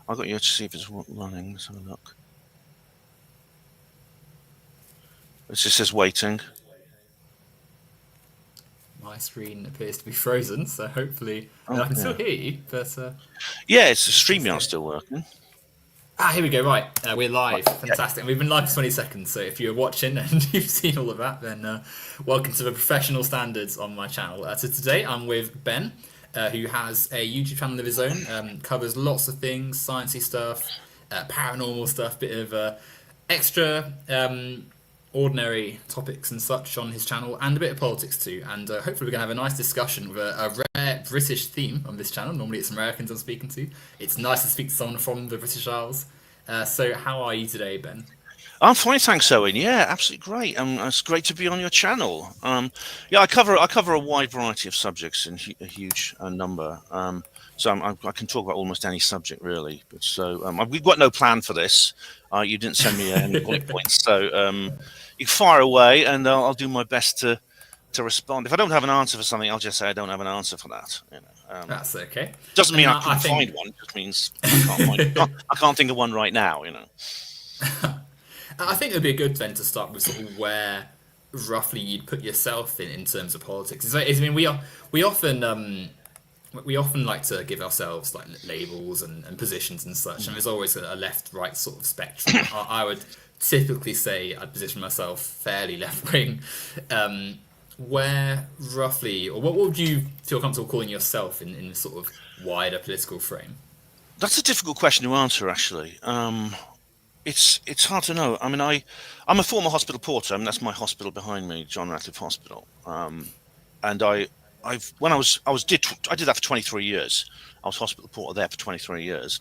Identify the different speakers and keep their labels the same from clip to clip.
Speaker 1: I got you to see if it's running. Let's have a look. It just says waiting.
Speaker 2: My screen appears to be frozen, so hopefully I can still
Speaker 1: Okay.
Speaker 2: hear you, but
Speaker 1: Yeah, it's the
Speaker 2: let's
Speaker 1: StreamYard
Speaker 2: get.
Speaker 1: still working.
Speaker 2: Ah, here we go. Right, we're
Speaker 1: Right.
Speaker 2: live.
Speaker 1: Okay.
Speaker 2: Fantastic. We've been live for 20 seconds, so if you're watching and you've seen all of that, then welcome to the professional standards on my channel. So today I'm with Ben, who has a YouTube channel of his own, covers lots of things, sciencey stuff, paranormal stuff, bit of extra ordinary topics and such on his channel, and a bit of politics too. And hopefully we're going to have a nice discussion with a rare British theme on this channel. Normally it's Americans I'm speaking to. It's nice to speak to someone from the British Isles. So how are you today, Ben?
Speaker 1: I'm fine, thanks, Owen. Yeah, absolutely great. It's great to be on your channel. Yeah, I cover a wide variety of subjects in a huge number. So I can talk about almost any subject really. But we've got no plan for this. You didn't send me any bullet points, so you fire away, and I'll do my best to respond. If I don't have an answer for something, I'll just say I don't have an answer for that.
Speaker 2: That's okay.
Speaker 1: Doesn't mean
Speaker 2: And
Speaker 1: I
Speaker 2: I
Speaker 1: couldn't
Speaker 2: think
Speaker 1: find one. It just means I can't find. I can't think of one right now.
Speaker 2: I think it would be good then to start with sort of where roughly you'd put yourself in terms of politics. I mean, we often like to give ourselves like labels and positions and such, and there's always a left-right sort of spectrum. I would typically say I'd position myself fairly left-wing. Where roughly, or what would you feel comfortable calling yourself in sort of wider political frame?
Speaker 1: That's a difficult question to answer, actually. It's hard to know. I mean, I'm a former hospital porter. I mean, that's my hospital behind me, John Ratcliffe Hospital. And I did that for 23 years. I was hospital porter there for 23 years,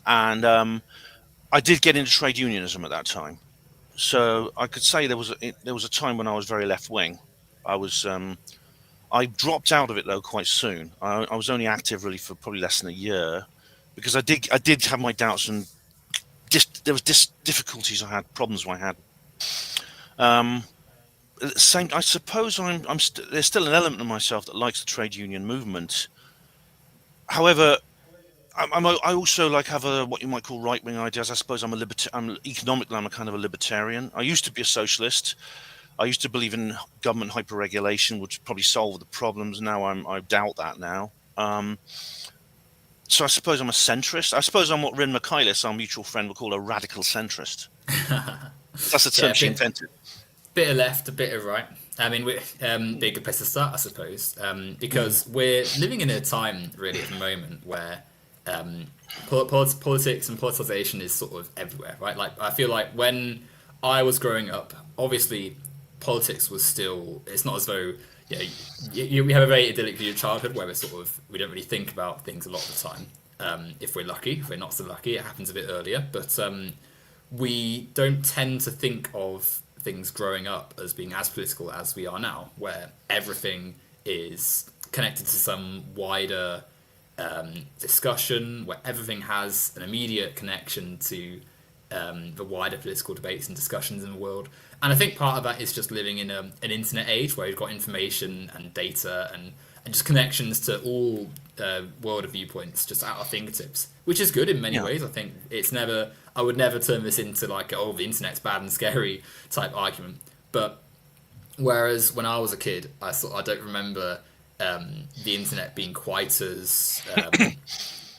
Speaker 1: and I did get into trade unionism at that time. So I could say there was a time when I was very left wing. I was I dropped out of it though quite soon. I was only active really for probably less than a year because I did have my doubts and there was difficulties I had, problems I had. Um, Same, I suppose there's still an element of myself that likes the trade union movement. However, I also like have a what you might call right wing ideas. I suppose I'm economically I'm a kind of a libertarian. I used to be a socialist. I used to believe in government hyper-regulation would probably solve the problems. Now I doubt that now. So I suppose I'm a centrist. I suppose I'm what Rin McKaylis, our mutual friend, would call a radical centrist. That's a
Speaker 2: Yeah,
Speaker 1: term she invented.
Speaker 2: bit of left, a bit of right. I mean, we're be a good place to start, I suppose,
Speaker 1: Mm.
Speaker 2: because we're living in a time really at the moment where politics and politicization is sort of everywhere, right? Like I feel like when I was growing up, obviously politics was still. It's not as though we have a very idyllic view of childhood where we don't really think about things a lot of the time. If we're lucky, if we're not so lucky, it happens a bit earlier, but we don't tend to think of things growing up as being as political as we are now, where everything is connected to some wider discussion, where everything has an immediate connection to the wider political debates and discussions in the world. And I think part of that is just living in an internet age where you've got information and data and just connections to all world of viewpoints just at our fingertips, which is good in many
Speaker 1: Yeah.
Speaker 2: ways. I think it's never. I would never turn this into like, oh, the internet's bad and scary type argument. But whereas when I was a kid, I don't remember the internet being quite as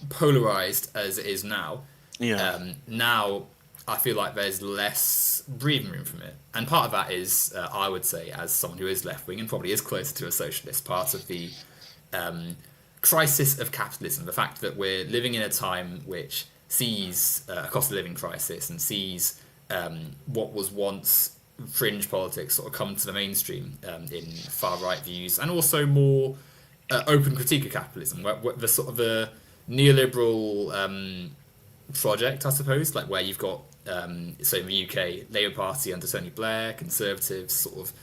Speaker 2: polarized as it is now.
Speaker 1: Yeah.
Speaker 2: Now I feel like there's less breathing room from it, and part of that is, I would say, as someone who is left wing and probably is closer to a socialist, part of the crisis of capitalism, the fact that we're living in a time which sees a cost of living crisis and sees what was once fringe politics sort of come to the mainstream in far right views, and also more open critique of capitalism, where the sort of the neoliberal project, I suppose, like where you've got so in the UK, Labour Party under Tony Blair, Conservatives sort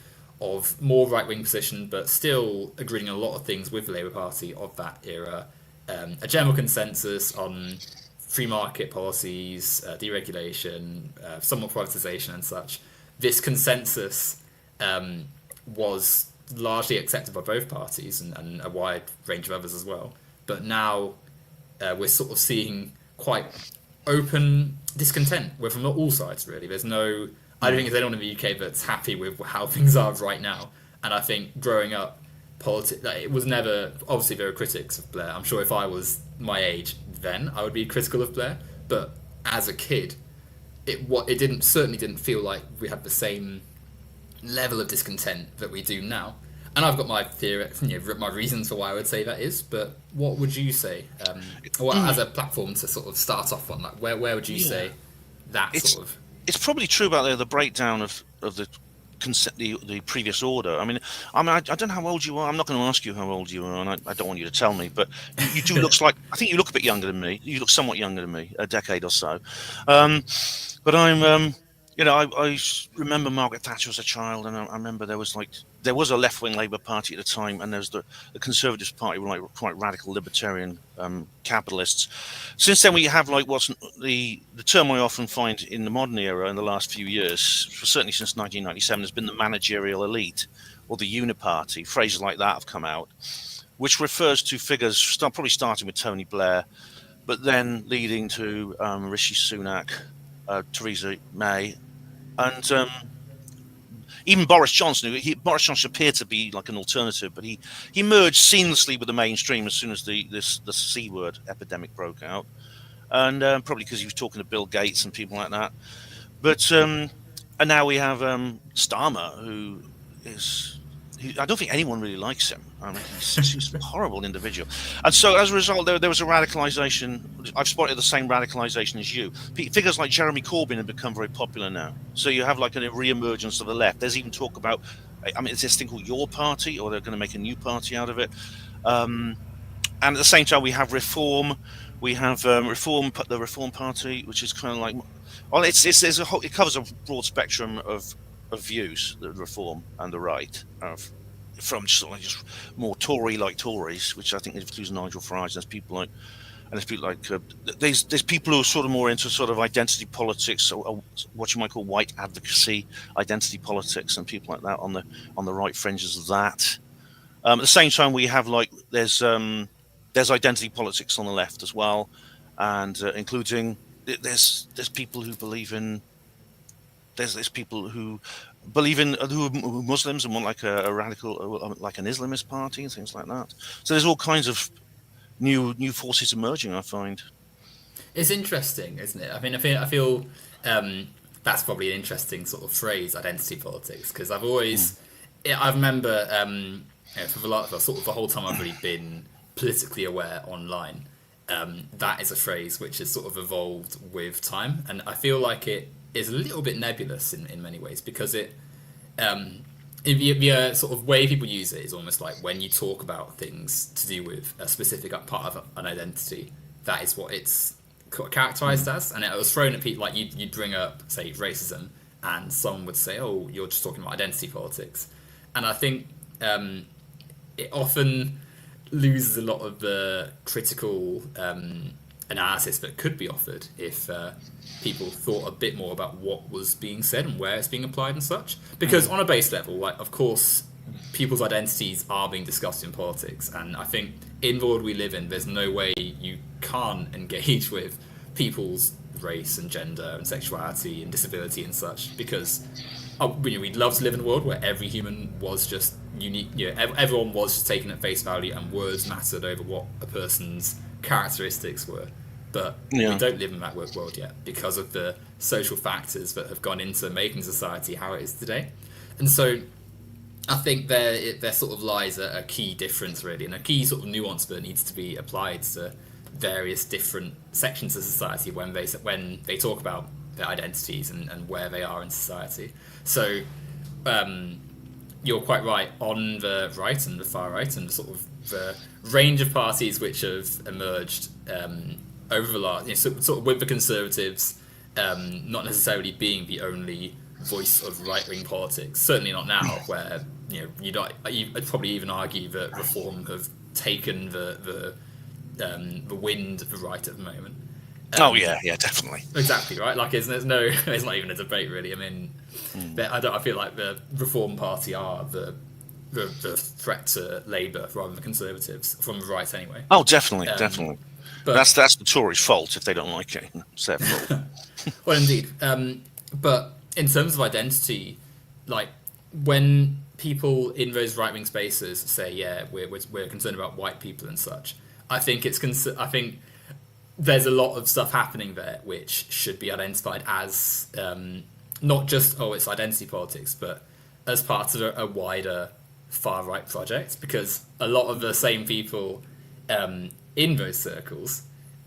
Speaker 2: of more right wing position, but still agreeing on a lot of things with the Labour Party of that era. A general consensus on free market policies, deregulation, somewhat privatisation and such. This consensus was largely accepted by both parties and a wide range of others as well. But now we're sort of seeing quite open discontent with from all sides. Really, there's no. I don't think there's anyone in the UK that's happy with how things are right now. And I think growing up, politics, like, it was never. Obviously, there were critics of Blair. I'm sure if I was my age then, I would be critical of Blair. But as a kid, it certainly didn't feel like we had the same level of discontent that we do now. And I've got my theory, my reasons for why I would say that is. But what would you say, or as a platform to sort of start off on? Like, where would you say that sort of?
Speaker 1: It's probably true about the breakdown of the previous order. I don't know how old you are. I'm not going to ask you how old you are, and I don't want you to tell me. But you do look like, I think you look a bit younger than me. You look somewhat younger than me, a decade or so. But I'm, I remember Margaret Thatcher as a child, and I remember there was a left-wing Labour Party at the time, and there's the Conservative Party were like quite radical libertarian capitalists. Since then, we have what's the term I often find in the modern era in the last few years, certainly since 1997, has been the managerial elite or the uniparty. Phrases like that have come out, which refers to figures probably starting with Tony Blair, but then leading to Rishi Sunak, Theresa May, and even Boris Johnson. Boris Johnson appeared to be like an alternative, but he merged seamlessly with the mainstream as soon as the C word epidemic broke out, and probably because he was talking to Bill Gates and people like that. But and now we have Starmer, who is. I don't think anyone really likes him. He's a horrible individual. And so as a result, there was a radicalization. I've spotted the same radicalization as you. Figures like Jeremy Corbyn have become very popular now. So you have like a re-emergence of the left. There's even talk about, it's this thing called Your Party, or they're going to make a new party out of it. And at the same time, we have Reform. We have the Reform Party, which is kind of like, well, it covers a broad spectrum of views, the Reform and the right, from just more Tory-like Tories, which I think includes Nigel Farage. There's people like there's people who are sort of more into sort of identity politics, or what you might call white advocacy, identity politics, and people like that on the right fringes of that. At the same time, we have there's identity politics on the left as well, and including there's people who believe in. There's people who believe in who are Muslims and want like a radical, like an Islamist party and things like that. So there's all kinds of new forces emerging, I find.
Speaker 2: It's interesting, isn't it? I feel that's probably an interesting sort of phrase, identity politics, because I remember for the whole time I've really been politically aware online. That is a phrase which has sort of evolved with time, and I feel like it is a little bit nebulous in many ways, because the sort of way people use it is almost like when you talk about things to do with a specific part of an identity, that is what it's characterized as. And it was thrown at people like you'd bring up, say, racism, and someone would say, oh, you're just talking about identity politics. And I think it often loses a lot of the critical analysis that could be offered if people thought a bit more about what was being said and where it's being applied and such. Because on a base level, like, of course, people's identities are being discussed in politics, and I think in the world we live in, there's no way you can't engage with people's race and gender and sexuality and disability and such, because we'd love to live in a world where every human was just unique. Everyone was just taken at face value, and words mattered over what a person's characteristics were. But we don't live in that world yet because of the social factors that have gone into making society how it is today. And so I think there sort of lies a key difference, really, and a key sort of nuance that needs to be applied to various different sections of society when they talk about their identities and where they are in society. So you're quite right on the right and the far right, and the sort of the range of parties which have emerged over the last, sort of with the Conservatives not necessarily being the only voice of right-wing politics. Certainly not now, where I'd probably even argue that Reform have taken the wind of the right at the moment.
Speaker 1: Yeah, definitely.
Speaker 2: Exactly right. Like, it's not even a debate really. I mean, I feel like the Reform Party are the the threat to Labour rather than Conservatives from the right anyway.
Speaker 1: Oh, definitely, definitely.
Speaker 2: But
Speaker 1: That's the Tories' fault if they don't like it. It's their fault.
Speaker 2: well, indeed. But in terms of identity, like when people in those right wing spaces say, "Yeah, we're concerned about white people and such," I think I think there's a lot of stuff happening there which should be identified as not just it's identity politics, but as part of a wider far right project, because a lot of the same people in those circles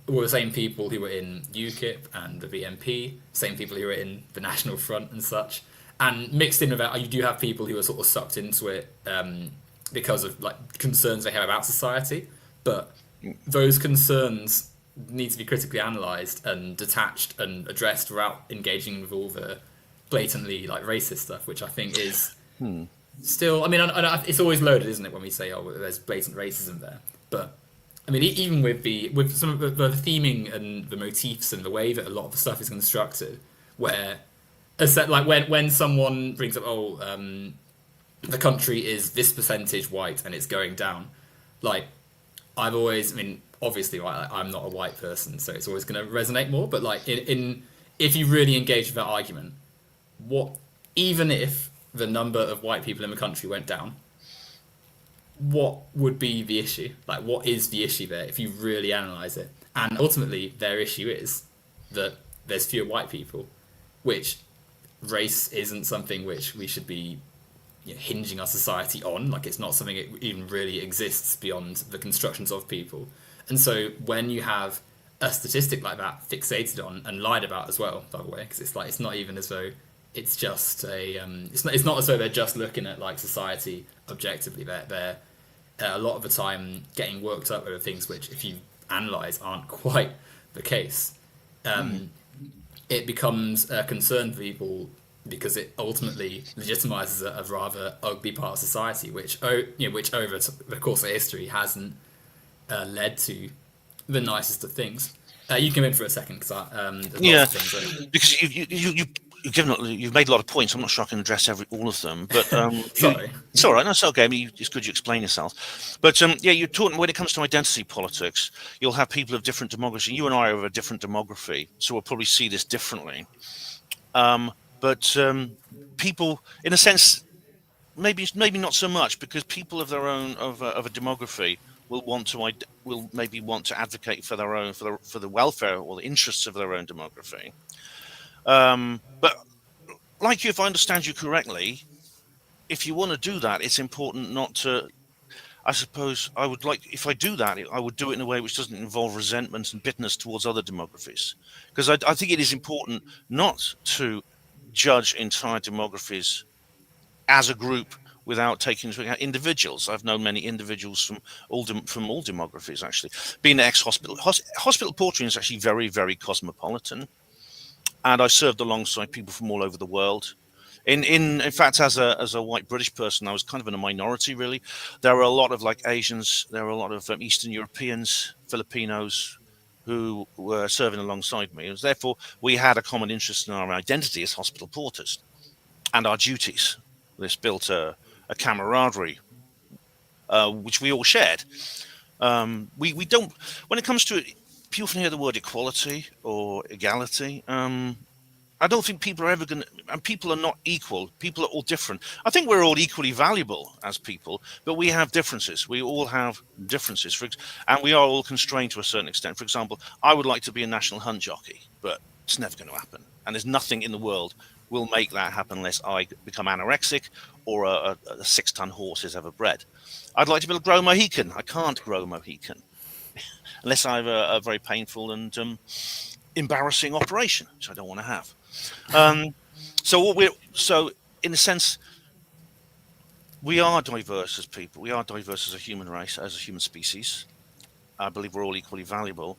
Speaker 2: were the same people who were in UKIP and the BNP, same people who were in the National Front and such, and mixed in with that, you do have people who are sort of sucked into it because of like concerns they have about society, but those concerns need to be critically analysed and detached and addressed without engaging with all the blatantly like racist stuff, which I think is still. I mean, it's always loaded, isn't it, when we say, "Oh, there's blatant racism there," but I mean, even with some of the theming and the motifs and the way that a lot of the stuff is constructed, where like when someone brings up, the country is this percentage white and it's going down, like I've always, I mean, obviously, right, I'm not a white person, so it's always going to resonate more. But like in if you really engage with that argument, even if the number of white people in the country went down, what would be the issue? Like, what is the issue there if you really analyse it? And ultimately, their issue is that there's fewer white people, which race isn't something which we should be hinging our society on. Like, it's not something that even really exists beyond the constructions of people. And so when you have a statistic like that fixated on and lied about as well, by the way, because it's like it's not even as though it's just it's not as though they're just looking at like society objectively. They're a lot of the time getting worked up over things which, if you analyse, aren't quite the case. It becomes a concern for people because it ultimately legitimises a rather ugly part of society, which over the course of history hasn't led to the nicest of things. You can come in for a second because
Speaker 1: because you've made a lot of points. I'm not sure I can address all of them, but
Speaker 2: sorry,
Speaker 1: it's all right. No, it's okay. I mean, it's good you explain yourself. But you're talking when it comes to identity politics. You'll have people of different demography. You and I are of a different demography, so we'll probably see this differently. But people, in a sense, maybe not so much, because people of their own of a demography will maybe want to advocate for their own for the welfare or the interests of their own demography. But like you, if I understand you correctly, if you want to do that, it's important not to. I suppose I would like, if I do that, I would do it in a way which doesn't involve resentment and bitterness towards other demographies, because I think it is important not to judge entire demographies as a group without taking into account individuals. I've known many individuals from all demographies, actually. Being an ex-hospital portering is actually very, very cosmopolitan, and I served alongside people from all over the world. In fact, as a white British person, I was kind of in a minority, really. There were a lot of like Asians, there were a lot of Eastern Europeans, Filipinos, who were serving alongside me. And therefore, we had a common interest in our identity as hospital porters and our duties. This built a camaraderie, which we all shared. We don't, when it comes to it, people often hear the word equality or equality. I don't think people are ever going to, and people are not equal. People are all different. I think we're all equally valuable as people, but we have differences. We all have differences, and we are all constrained to a certain extent. For example, I would like to be a national hunt jockey, but it's never going to happen. And there's nothing in the world will make that happen unless I become anorexic or a 6-ton horse is ever bred. I'd like to be able to grow Mohican. I can't grow Mohican unless I have a very painful and embarrassing operation, which I don't want to have. So in a sense, we are diverse as people. We are diverse as a human race, as a human species. I believe we're all equally valuable.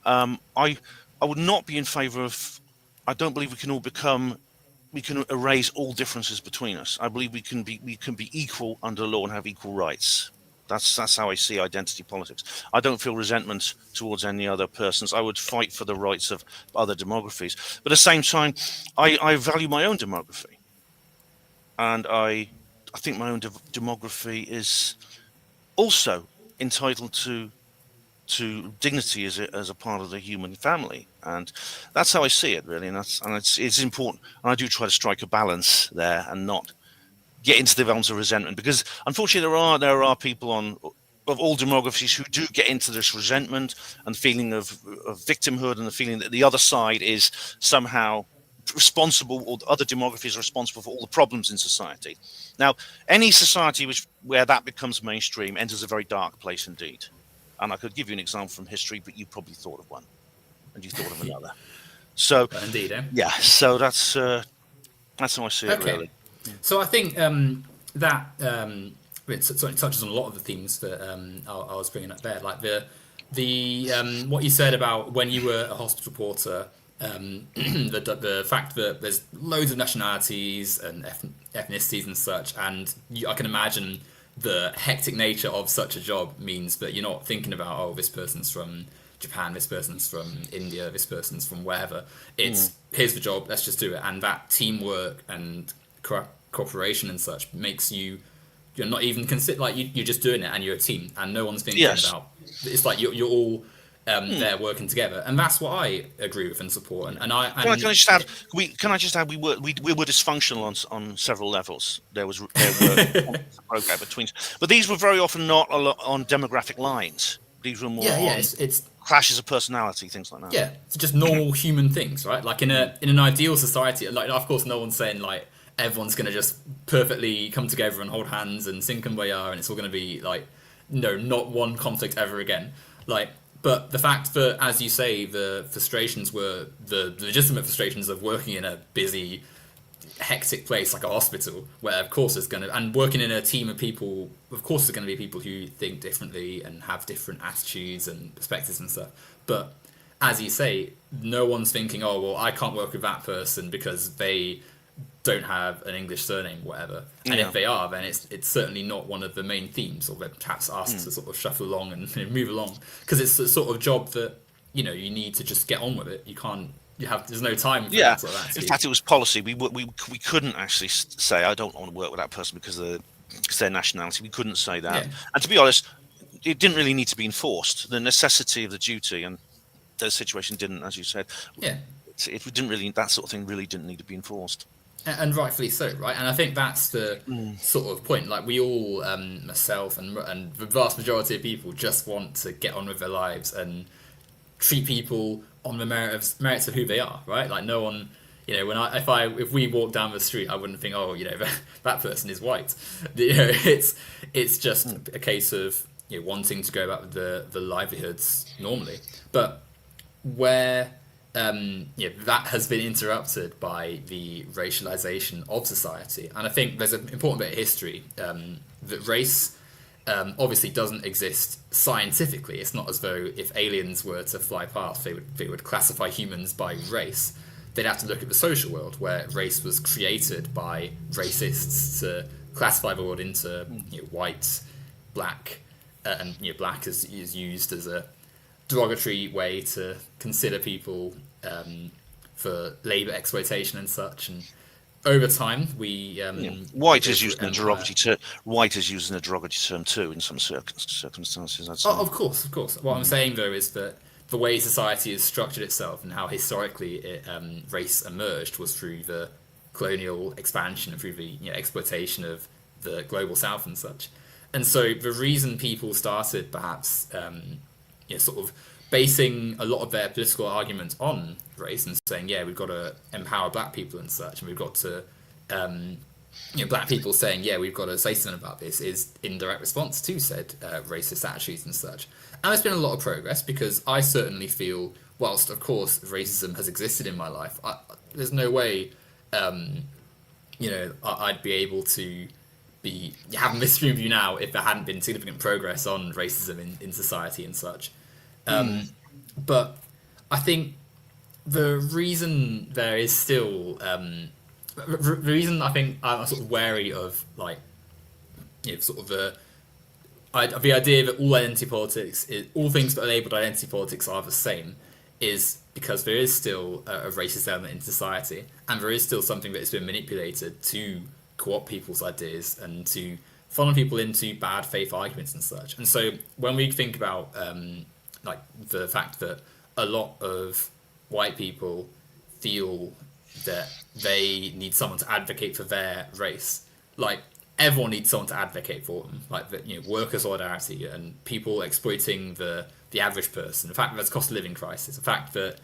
Speaker 1: I would not be in favour of. I don't believe we can erase all differences between us. I believe we can be equal under the law and have equal rights. That's how I see identity politics. I don't feel resentment towards any other persons. I would fight for the rights of other demographies. But at the same time, I value my own demography. And I I think my own demography is also entitled to dignity as a part of the human family, and that's how I see it, really. And it's important, and I do try to strike a balance there and not get into the realms of resentment, because unfortunately there are people of all demographies who do get into this resentment and feeling of victimhood, and the feeling that the other side is somehow responsible, or the other demographies are responsible for all the problems in society. Now, any society where that becomes mainstream enters a very dark place indeed. And I could give you an example from history, but you probably thought of one, and you thought of another. So,
Speaker 2: Indeed, eh?
Speaker 1: yeah. So that's how I see it,
Speaker 2: Okay.
Speaker 1: really.
Speaker 2: So I think that it sort of touches on a lot of the themes that I was bringing up there, like the what you said about when you were a hospital porter, the fact that there's loads of nationalities and ethnicities and such, and I can imagine the hectic nature of such a job means that you're not thinking about, oh, this person's from Japan, this person's from India, this person's from wherever. It's here's the job, let's just do it, and that teamwork and cooperation and such makes you're not even consider, like you're just doing it, and you're a team, and no one's thinking about. It's like you're all there working together, and that's what I agree with and support. And
Speaker 1: Can I just add? We were dysfunctional on several levels. There were program between, but these were very often not on demographic lines. These were more on
Speaker 2: it's
Speaker 1: clashes of personality, things like that.
Speaker 2: Yeah, it's just normal human things, right? Like in an ideal society, like of course no one's saying like everyone's gonna just perfectly come together and hold hands and sing Kumbaya, and it's all gonna be like not one conflict ever again. Like, but the fact that, as you say, the frustrations were the legitimate frustrations of working in a busy, hectic place like a hospital, where of course there's gonna, and working in a team of people, of course there's gonna be people who think differently and have different attitudes and perspectives and stuff. But as you say, no one's thinking, oh well, I can't work with that person because they don't have an English surname, whatever. And if they are, then it's certainly not one of the main themes, or they're perhaps asked to sort of shuffle along and move along, because it's the sort of job that you need to just get on with it. You can't. There's no time for things like that.
Speaker 1: In fact, it was policy. We couldn't actually say I don't want to work with that person because of their nationality. We couldn't say that. And to be honest, it didn't really need to be enforced. The necessity of the duty and the situation didn't, as you said. It didn't really. That sort of thing really didn't need to be enforced.
Speaker 2: And rightfully so, right? And I think that's the sort of point. Like we all, myself and the vast majority of people, just want to get on with their lives and treat people on the merits of who they are, right? Like no one, if we walk down the street, I wouldn't think, oh, that person is white. It's just a case of wanting to go about the livelihoods normally, but where. That has been interrupted by the racialization of society, and I think there's an important bit of history that race obviously doesn't exist scientifically. It's not as though if aliens were to fly past, they would classify humans by race. They'd have to look at the social world, where race was created by racists to classify the world into white, black, and black is used as a derogatory way to consider people for labour exploitation and such. And over time, we
Speaker 1: white is used in a derogatory term. White is used in a derogatory term too in some circumstances. I'd say.
Speaker 2: Of course. What I'm saying though is that the way society has structured itself and how historically race emerged was through the colonial expansion and through the exploitation of the global south and such. And so the reason people started perhaps sort of basing a lot of their political arguments on race and saying, we've got to empower black people and such, and we've got to, black people saying, we've got to say something about this, is in direct response to said racist attitudes and such. And there's been a lot of progress, because I certainly feel, whilst of course racism has existed in my life, there's no way, I'd be able to be having this room view now if there hadn't been significant progress on racism in society and such. But I think the reason there is still the reason I think I'm sort of wary of sort of the idea that all identity politics all things that are labelled identity politics are the same is because there is still a racist element in society, and there is still something that has been manipulated to co-opt people's ideas and to funnel people into bad faith arguments and such. And so when we think about like the fact that a lot of white people feel that they need someone to advocate for their race, like everyone needs someone to advocate for them, like that, you know, worker solidarity and people exploiting the average person, the fact that there's cost of living crisis, the fact that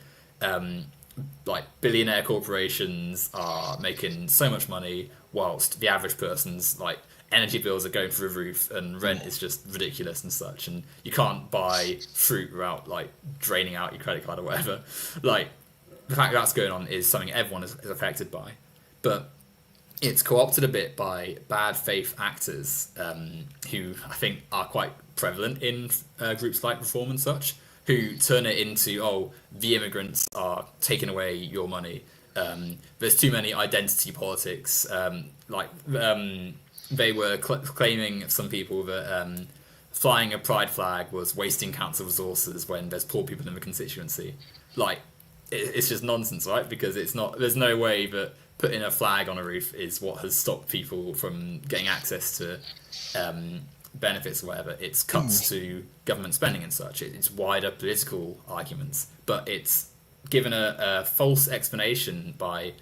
Speaker 2: like billionaire corporations are making so much money whilst the average person's like energy bills are going through the roof and rent is just ridiculous and such, and you can't buy fruit without like draining out your credit card or whatever. Like the fact that that's going on is something everyone is affected by, but it's co-opted a bit by bad faith actors who I think are quite prevalent in groups like Reform and such, who turn it into, oh, the immigrants are taking away your money. There's too many identity politics. They were claiming, some people, that flying a pride flag was wasting council resources when there's poor people in the constituency. Like, it's just nonsense, right? Because it's not. There's no way that putting a flag on a roof is what has stopped people from getting access to benefits or whatever. It's cuts to government spending and such. It's wider political arguments, but it's given a false explanation by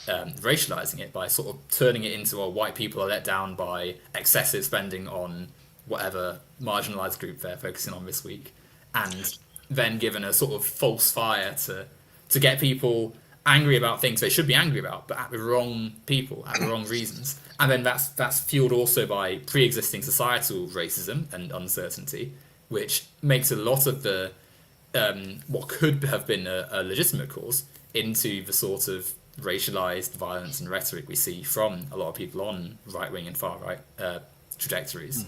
Speaker 2: racializing it, by sort of turning it into, white people are let down by excessive spending on whatever marginalized group they're focusing on this week, and then given a sort of false fire to get people angry about things they should be angry about, but at the wrong people, at the wrong reasons. And then that's fueled also by pre-existing societal racism and uncertainty, which makes a lot of the what could have been a legitimate cause into the sort of racialized violence and rhetoric we see from a lot of people on right-wing and far-right trajectories.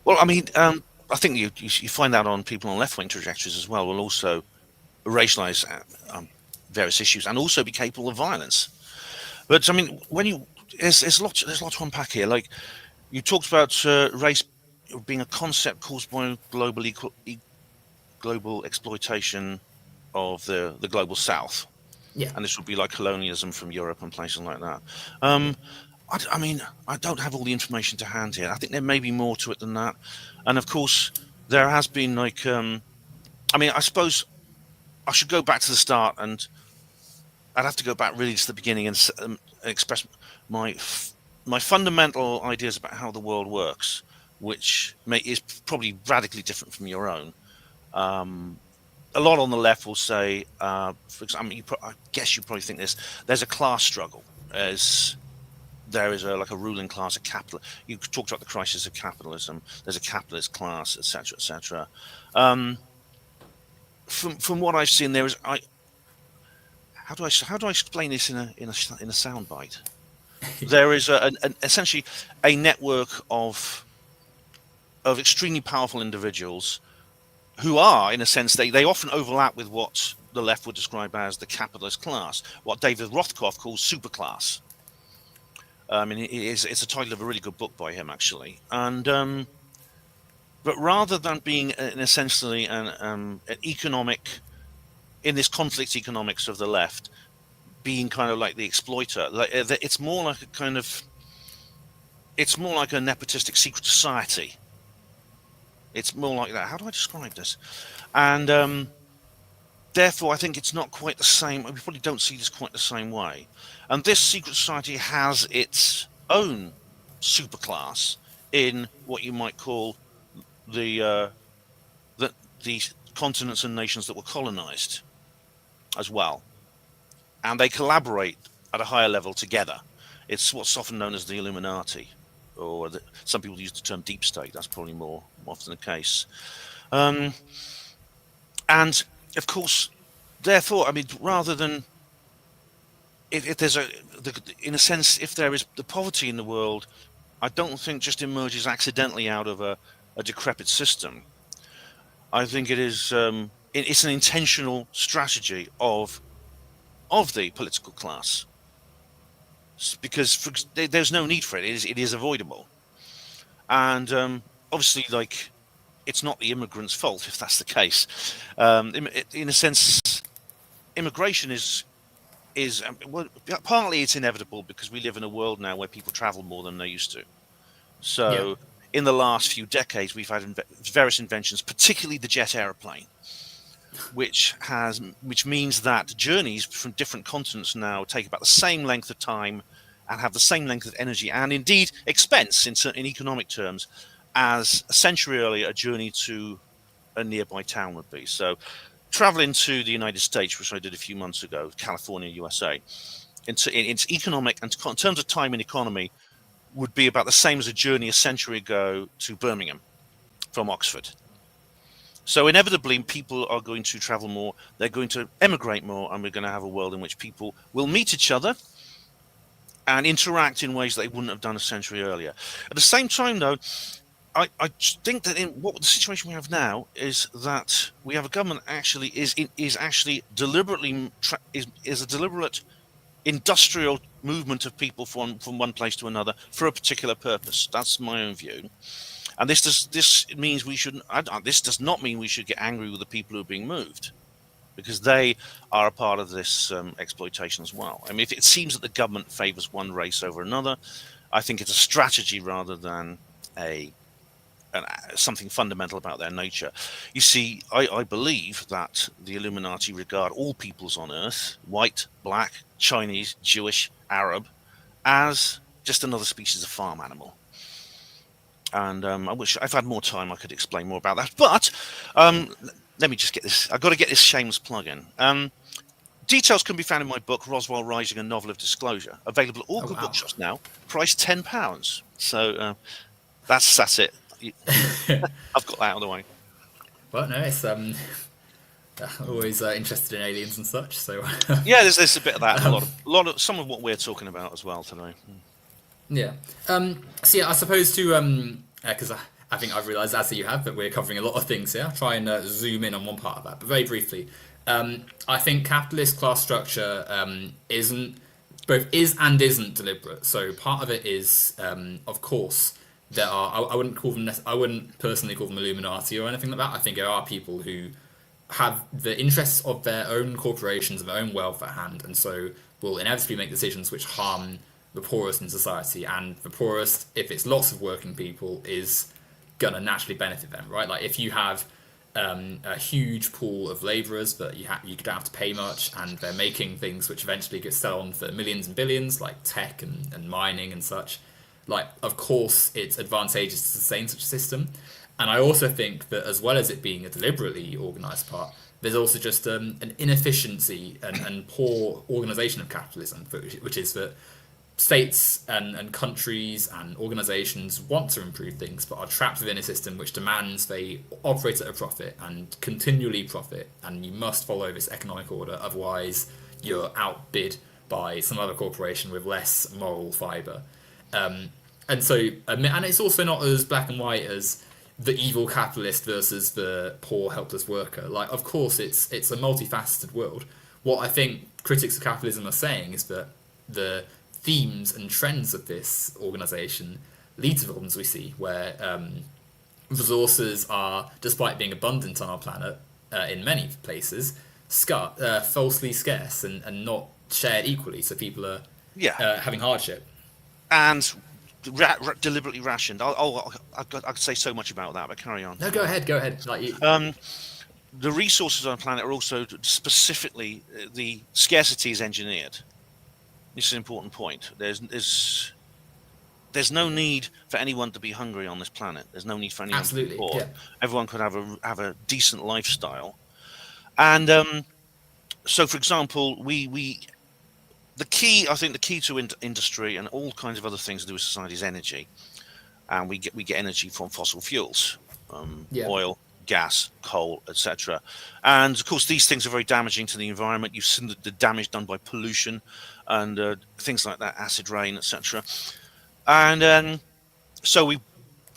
Speaker 1: Well, I mean, I think you find that on people on left-wing trajectories as well, will also racialize various issues and also be capable of violence. But I mean, when there's a lot to unpack here. Like you talked about race being a concept caused by global exploitation of the global South.
Speaker 2: Yeah.
Speaker 1: And this would be like colonialism from Europe and places like that. I mean, I don't have all the information to hand here. I think there may be more to it than that. And of course, there has been like, I mean, I suppose I should go back to the start, and I'd have to go back really to the beginning and express my fundamental ideas about how the world works, which is probably radically different from your own. A lot on the left will say, for example, I guess you probably think this: there's a class struggle, as there is a ruling class, a capital. You talked about the crisis of capitalism. There's a capitalist class, etc., etc. From what I've seen, there is how do I explain this in a soundbite? There is essentially a network of extremely powerful individuals who are, in a sense, they often overlap with what the left would describe as the capitalist class, what David Rothkopf calls superclass. I mean, it's a title of a really good book by him, actually. And but rather than being essentially an economic, in this conflict economics of the left, being kind of like the exploiter, it's more like a nepotistic secret society. It's more like that. How do I describe this? And therefore, I think it's not quite the same. We probably don't see this quite the same way. And this secret society has its own superclass in what you might call the continents and nations that were colonized as well, and they collaborate at a higher level together. It's what's often known as the Illuminati, or some people use the term deep state. That's probably more often the case. And of course, therefore, I mean, rather than if there's in a sense, if there is the poverty in the world, I don't think just emerges accidentally out of a decrepit system. I think it is it's an intentional strategy of the political class, because there's no need for it. It is avoidable, and obviously, like, it's not the immigrants' fault if that's the case. In a sense, immigration is well, partly it's inevitable because we live in a world now where people travel more than they used to.
Speaker 2: Yeah.
Speaker 1: So in the last few decades, we've had various inventions, particularly the jet aeroplane, which means that journeys from different continents now take about the same length of time and have the same length of energy and indeed expense in economic terms as a century earlier a journey to a nearby town would be. So traveling to the United States, which I did a few months ago, California, USA, it's economic and in terms of time and economy would be about the same as a journey a century ago to Birmingham from Oxford. So inevitably, people are going to travel more, they're going to emigrate more, and we're going to have a world in which people will meet each other and interact in ways they wouldn't have done a century earlier. At the same time, though, I think that in what the situation we have now is that we have a government is actually deliberately is a deliberate industrial movement of people from one place to another for a particular purpose. That's my own view. And this means we shouldn't. This does not mean we should get angry with the people who are being moved, because they are a part of this exploitation as well. I mean, if it seems that the government favours one race over another, I think it's a strategy rather than something fundamental about their nature. You see, I believe that the Illuminati regard all peoples on Earth, white, black, Chinese, Jewish, Arab, as just another species of farm animal. And I wish if I had more time, I could explain more about that. But let me just get this. I've got to get this shameless plug in. Details can be found in my book, Roswell Rising, a Novel of Disclosure, available at all good bookshops now, priced £10. So that's it. I've got that out of the way.
Speaker 2: Well, no, it's always interested in aliens and such. So
Speaker 1: yeah, there's a bit of that. A lot of some of what we're talking about as well today.
Speaker 2: Yeah. So yeah, I suppose to because I think I've realised as you have that we're covering a lot of things here. I'll try and zoom in on one part of that, but very briefly. I think capitalist class structure is and isn't deliberate. So part of it is, of course, there are. I wouldn't personally call them Illuminati or anything like that. I think there are people who have the interests of their own corporations and their own wealth at hand, and so will inevitably make decisions which harm the poorest in society. And the poorest, if it's lots of working people, is gonna naturally benefit them, right? Like if you have a huge pool of labourers that you don't have to pay much, and they're making things which eventually get sold on for millions and billions, like tech and mining and such. Like, of course, it's advantageous to sustain such a system. And I also think that as well as it being a deliberately organised part, there's also just an inefficiency and poor organisation of capitalism, which is that states and countries and organisations want to improve things but are trapped within a system which demands they operate at a profit and continually profit, and you must follow this economic order, otherwise you're outbid by some other corporation with less moral fibre. And it's also not as black and white as the evil capitalist versus the poor helpless worker. Like, of course, it's a multifaceted world. What I think critics of capitalism are saying is that the themes and trends of this organisation lead to the problems we see, where resources are, despite being abundant on our planet in many places, falsely scarce and not shared equally, so people are having hardship.
Speaker 1: And deliberately rationed. I could say so much about that, but carry on.
Speaker 2: No, go ahead. Like you...
Speaker 1: The resources on the planet are also specifically, the scarcity is engineered. This is an important point. There's no need for anyone to be hungry on this planet. There's no need for anyone to be poor. Yeah. Everyone could have a decent lifestyle. And so, for example, the key to industry and all kinds of other things to do with society is energy, and we get energy from fossil fuels, oil, gas, coal, etc. And of course, these things are very damaging to the environment. You've seen the damage done by pollution and things like that, acid rain, etc. And so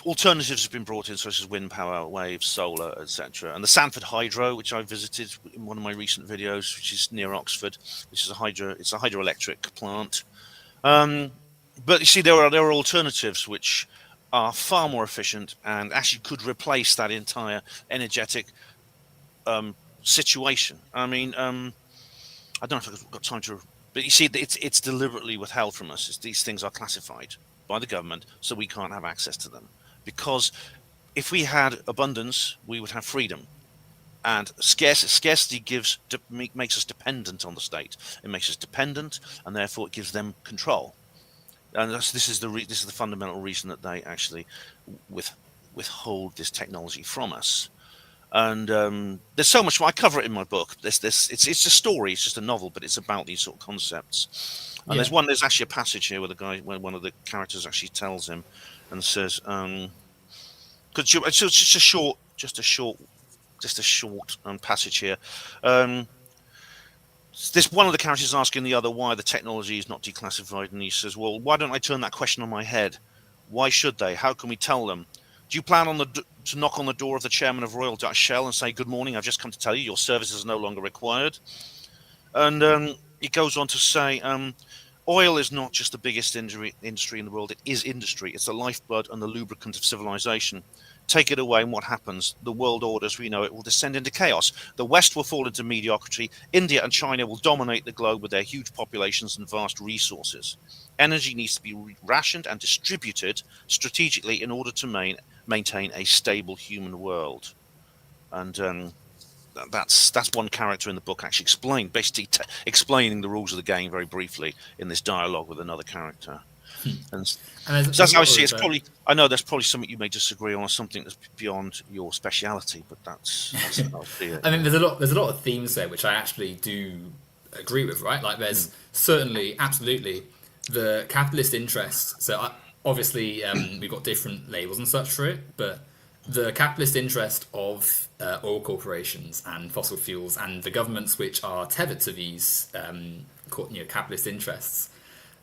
Speaker 1: alternatives have been brought in, such as wind power, waves, solar, etc. And the Sanford Hydro, which I visited in one of my recent videos, which is near Oxford, which is a hydroelectric plant. But you see, there are alternatives which are far more efficient and actually could replace that entire energetic situation. I mean, I don't know if I've got time to But you see, it's deliberately withheld from us. These things are classified by the government, so we can't have access to them. Because if we had abundance, we would have freedom. And scarcity makes us dependent on the state. It makes us dependent, and therefore it gives them control. And this is the fundamental reason that they actually withhold this technology from us. And there's so much more. I cover it in my book. It's a story. It's just a novel, but it's about these sort of concepts. And
Speaker 2: Yeah.
Speaker 1: there's actually a passage here where the guy, when one of the characters actually tells him and says, because it's just a short passage here. This one of the characters is asking the other why the technology is not declassified, and he says, "Well, why don't I turn that question on my head? Why should they? How can we tell them? Do you plan to knock on the door of the chairman of Royal Dutch Shell and say, 'Good morning, I've just come to tell you your services are no longer required'?" And he goes on to say, oil is not just the biggest industry in the world, it is industry. It's the lifeblood and the lubricant of civilization. Take it away, and what happens? The world order as we know it will descend into chaos. The West will fall into mediocrity. India and China will dominate the globe with their huge populations and vast resources. Energy needs to be rationed and distributed strategically in order to maintain a stable human world. And that's one character in the book actually basically explaining the rules of the game very briefly in this dialogue with another character. And so that's how I see it. It's probably, I know there's probably something you may disagree on, or something that's beyond your speciality, but that's how I see it.
Speaker 2: I mean, there's a lot of themes there which I actually do agree with, right? Like, there's certainly, absolutely, the capitalist interest. So obviously, we've got different labels and such for it, but the capitalist interest of oil corporations and fossil fuels and the governments which are tethered to these capitalist interests,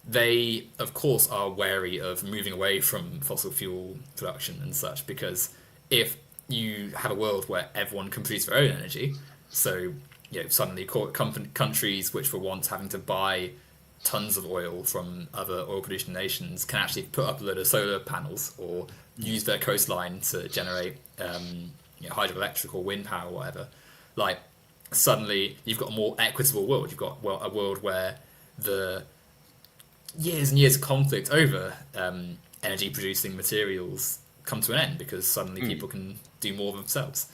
Speaker 2: they of course are wary of moving away from fossil fuel production and such, because if you have a world where everyone can produce their own energy, so suddenly countries which were once having to buy tons of oil from other oil producing nations can actually put up a load of solar panels or use their coastline to generate hydroelectric or wind power or whatever. Like, suddenly you've got a more equitable world. You've got a world where the years and years of conflict over energy producing materials come to an end, because suddenly people can do more themselves.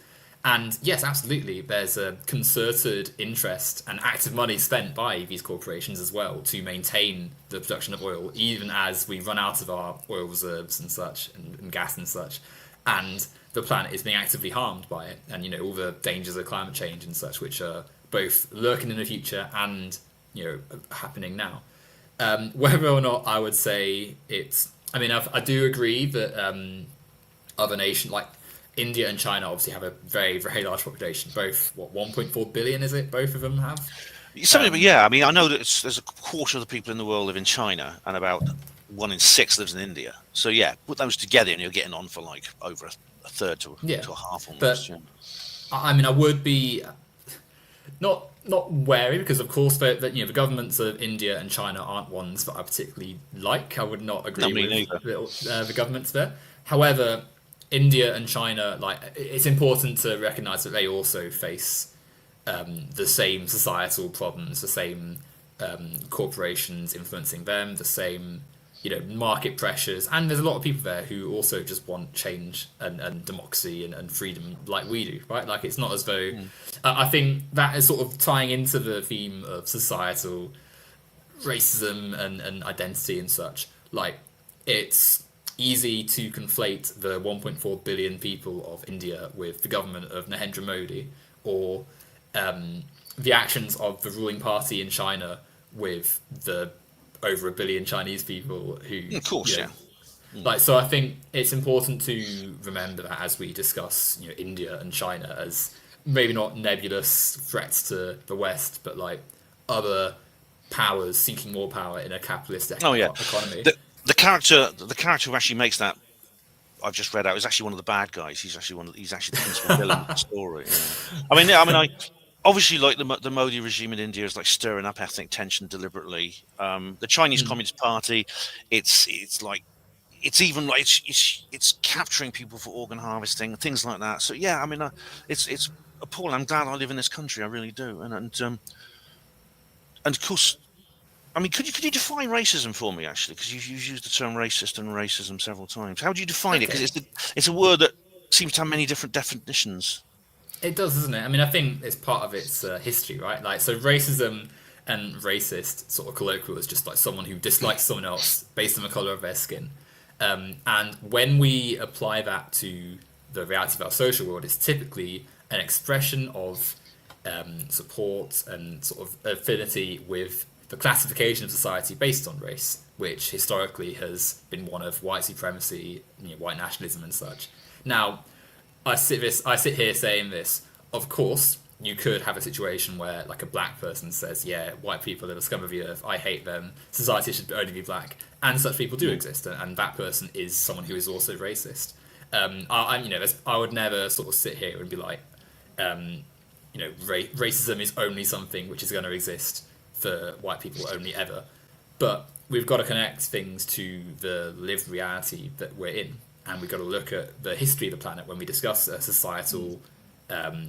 Speaker 2: And yes, absolutely, there's a concerted interest and active money spent by these corporations as well to maintain the production of oil, even as we run out of our oil reserves and such, and gas and such. And the planet is being actively harmed by it, and all the dangers of climate change and such, which are both lurking in the future and happening now. Whether or not I would say it's, I mean, I do agree that other nations like India and China obviously have a very, very large population. Both, 1.4 billion is it? Both of them have?
Speaker 1: Something, but yeah, I mean, I know that there's a quarter of the people in the world live in China, and about 1 in 6 lives in India. So yeah, put those together, and you're getting on for like over a third to a half almost.
Speaker 2: But
Speaker 1: yeah.
Speaker 2: I mean, I would be not wary, because of course the governments of India and China aren't ones that I particularly like. I would not agree with the governments there. However, India and China, like, it's important to recognise that they also face the same societal problems, the same corporations influencing them, the same market pressures, and there's a lot of people there who also just want change and democracy and freedom like we do, right? Like, it's not as though I think that is sort of tying into the theme of societal racism and identity and such. Like, it's easy to conflate the 1.4 billion people of India with the government of Narendra Modi, or the actions of the ruling party in China with the over 1 billion Chinese people who,
Speaker 1: of course,
Speaker 2: like, so I think it's important to remember that as we discuss India and China as maybe not nebulous threats to the West, but like other powers seeking more power in a capitalist economy.
Speaker 1: The character who actually makes that, I've just read out, is actually one of the bad guys. He's actually the principal villain of the story. Yeah. I mean, obviously, like the Modi regime in India is like stirring up ethnic tension deliberately. The Chinese Communist Party, it's capturing people for organ harvesting and things like that. So yeah, I mean, it's appalling. I'm glad I live in this country. I really do. And of course, I mean, could you define racism for me, actually? Because you've used the term racist and racism several times. How do you define it? Because
Speaker 2: Okay.
Speaker 1: it's a word that seems to have many different definitions.
Speaker 2: It does, doesn't it? I mean, I think it's part of its history, right? Like, so racism and racist, sort of colloquial, is just like someone who dislikes someone else based on the color of their skin. And when we apply that to the reality of our social world, it's typically an expression of support and sort of affinity with the classification of society based on race, which historically has been one of white supremacy, white nationalism, and such. Now, I sit here saying this. Of course, you could have a situation where, like, a black person says, "Yeah, white people are the scum of the earth. I hate them. Society should only be black," and such people do exist, and that person is someone who is also racist. I would never sort of sit here and be like, racism is only something which is going to exist for white people only ever. But we've got to connect things to the lived reality that we're in, and we've got to look at the history of the planet when we discuss a societal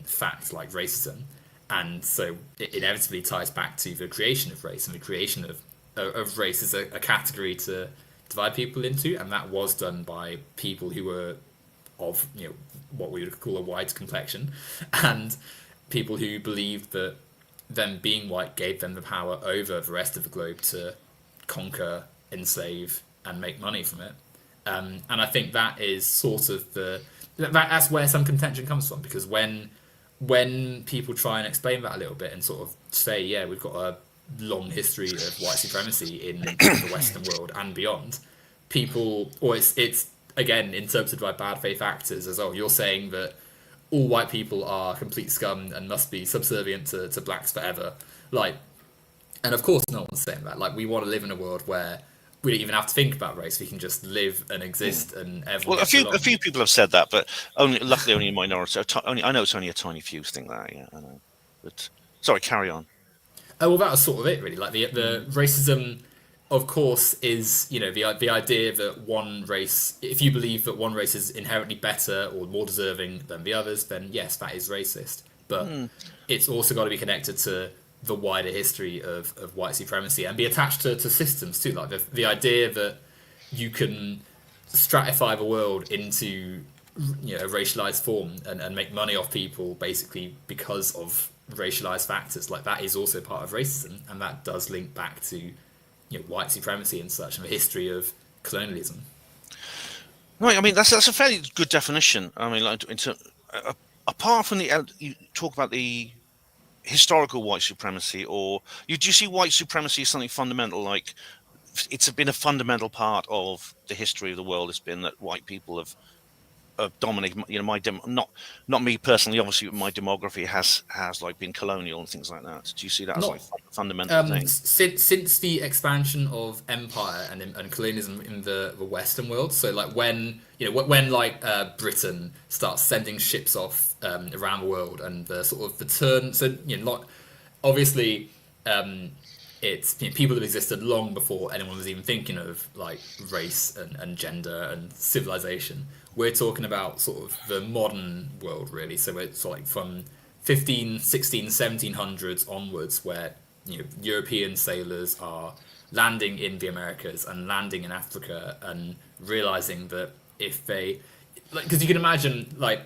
Speaker 2: facts like racism. And so it inevitably ties back to the creation of race, and the creation of race as a category to divide people into, and that was done by people who were of what we would call a white complexion, and people who believed that them being white gave them the power over the rest of the globe to conquer, enslave, and make money from it. And I think that is sort of that's where some contention comes from, because when people try and explain that a little bit and sort of say, yeah, we've got a long history of white supremacy in the Western world and beyond, people, or it's again interpreted by bad faith actors as, oh, you're saying that all white people are complete scum and must be subservient to blacks forever. Like, and of course no one's saying that. Like, we want to live in a world where we don't even have to think about race. We can just live and exist, and everyone.
Speaker 1: Well, a few people have said that, but luckily only a minority. I know it's only a tiny few think that. Yeah, I know. But sorry, carry on.
Speaker 2: Oh, well, that was sort of it, really. Like, the racism, of course, is the idea that one race. If you believe that one race is inherently better or more deserving than the others, then yes, that is racist. But it's also got to be connected to the wider history of white supremacy and be attached to systems too. Like the idea that you can stratify the world into a racialized form and make money off people basically because of racialized factors, like that is also part of racism, and that does link back to white supremacy and such, and the history of colonialism.
Speaker 1: Right. I mean, that's a fairly good definition. I mean, like, apart from you talk about the historical white supremacy, or do you see white supremacy as something fundamental? Like, it's been a fundamental part of the history of the world. It's been that white people have dominated. Not me personally, obviously, but my demography has like been colonial and things like that. Do you see that as like a fundamental thing?
Speaker 2: Since the expansion of empire and colonialism in the Western world, so like when Britain starts sending ships off around the world, and the sort of the turn, so not obviously it's people have existed long before anyone was even thinking of like race and gender and civilization. We're talking about sort of the modern world, really. So it's like from 15, 16, 1700s onwards, where European sailors are landing in the Americas and landing in Africa, and realizing that if they, because you can imagine, like,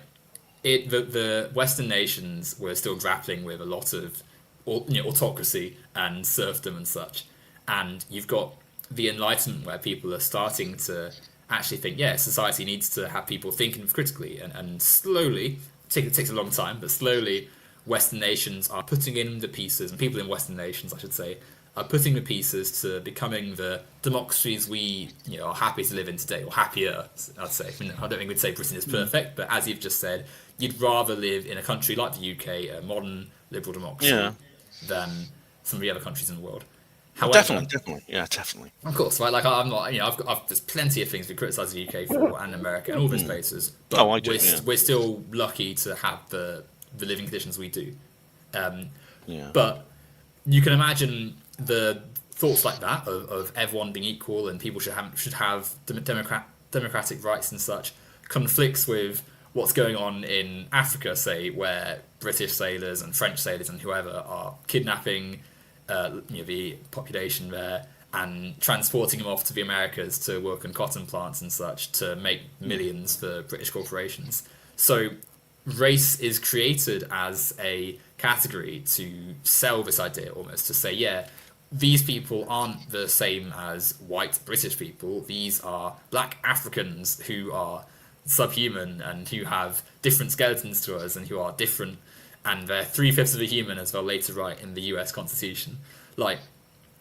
Speaker 2: the Western nations were still grappling with a lot of autocracy and serfdom and such, and you've got the Enlightenment, where people are starting to actually think, yeah, society needs to have people thinking critically, and slowly, it takes a long time, but slowly Western nations are putting in the pieces, and people in Western nations, I should say, are putting the pieces to becoming the democracies we are happy to live in today, or happier, I'd say. I don't think we'd say Britain is perfect, but as you've just said, you'd rather live in a country like the UK, a modern liberal democracy, than some of the other countries in the world.
Speaker 1: However, definitely, yeah, definitely.
Speaker 2: Of course, right? Like, I'm not, there's plenty of things we criticise the UK for, and America, and all those places. But we're still lucky to have the living conditions we do. But you can imagine the thoughts like that of everyone being equal and people should have democratic rights and such conflicts with what's going on in Africa, say, where British sailors and French sailors and whoever are kidnapping the population there and transporting them off to the Americas to work on cotton plants and such to make millions for British corporations. So race is created as a category to sell this idea, almost to say, yeah, these people aren't the same as white British people. These are black Africans who are subhuman and who have different skeletons to us and who are different, and they're 3/5 of a human, as they'll later write in the US Constitution. Like,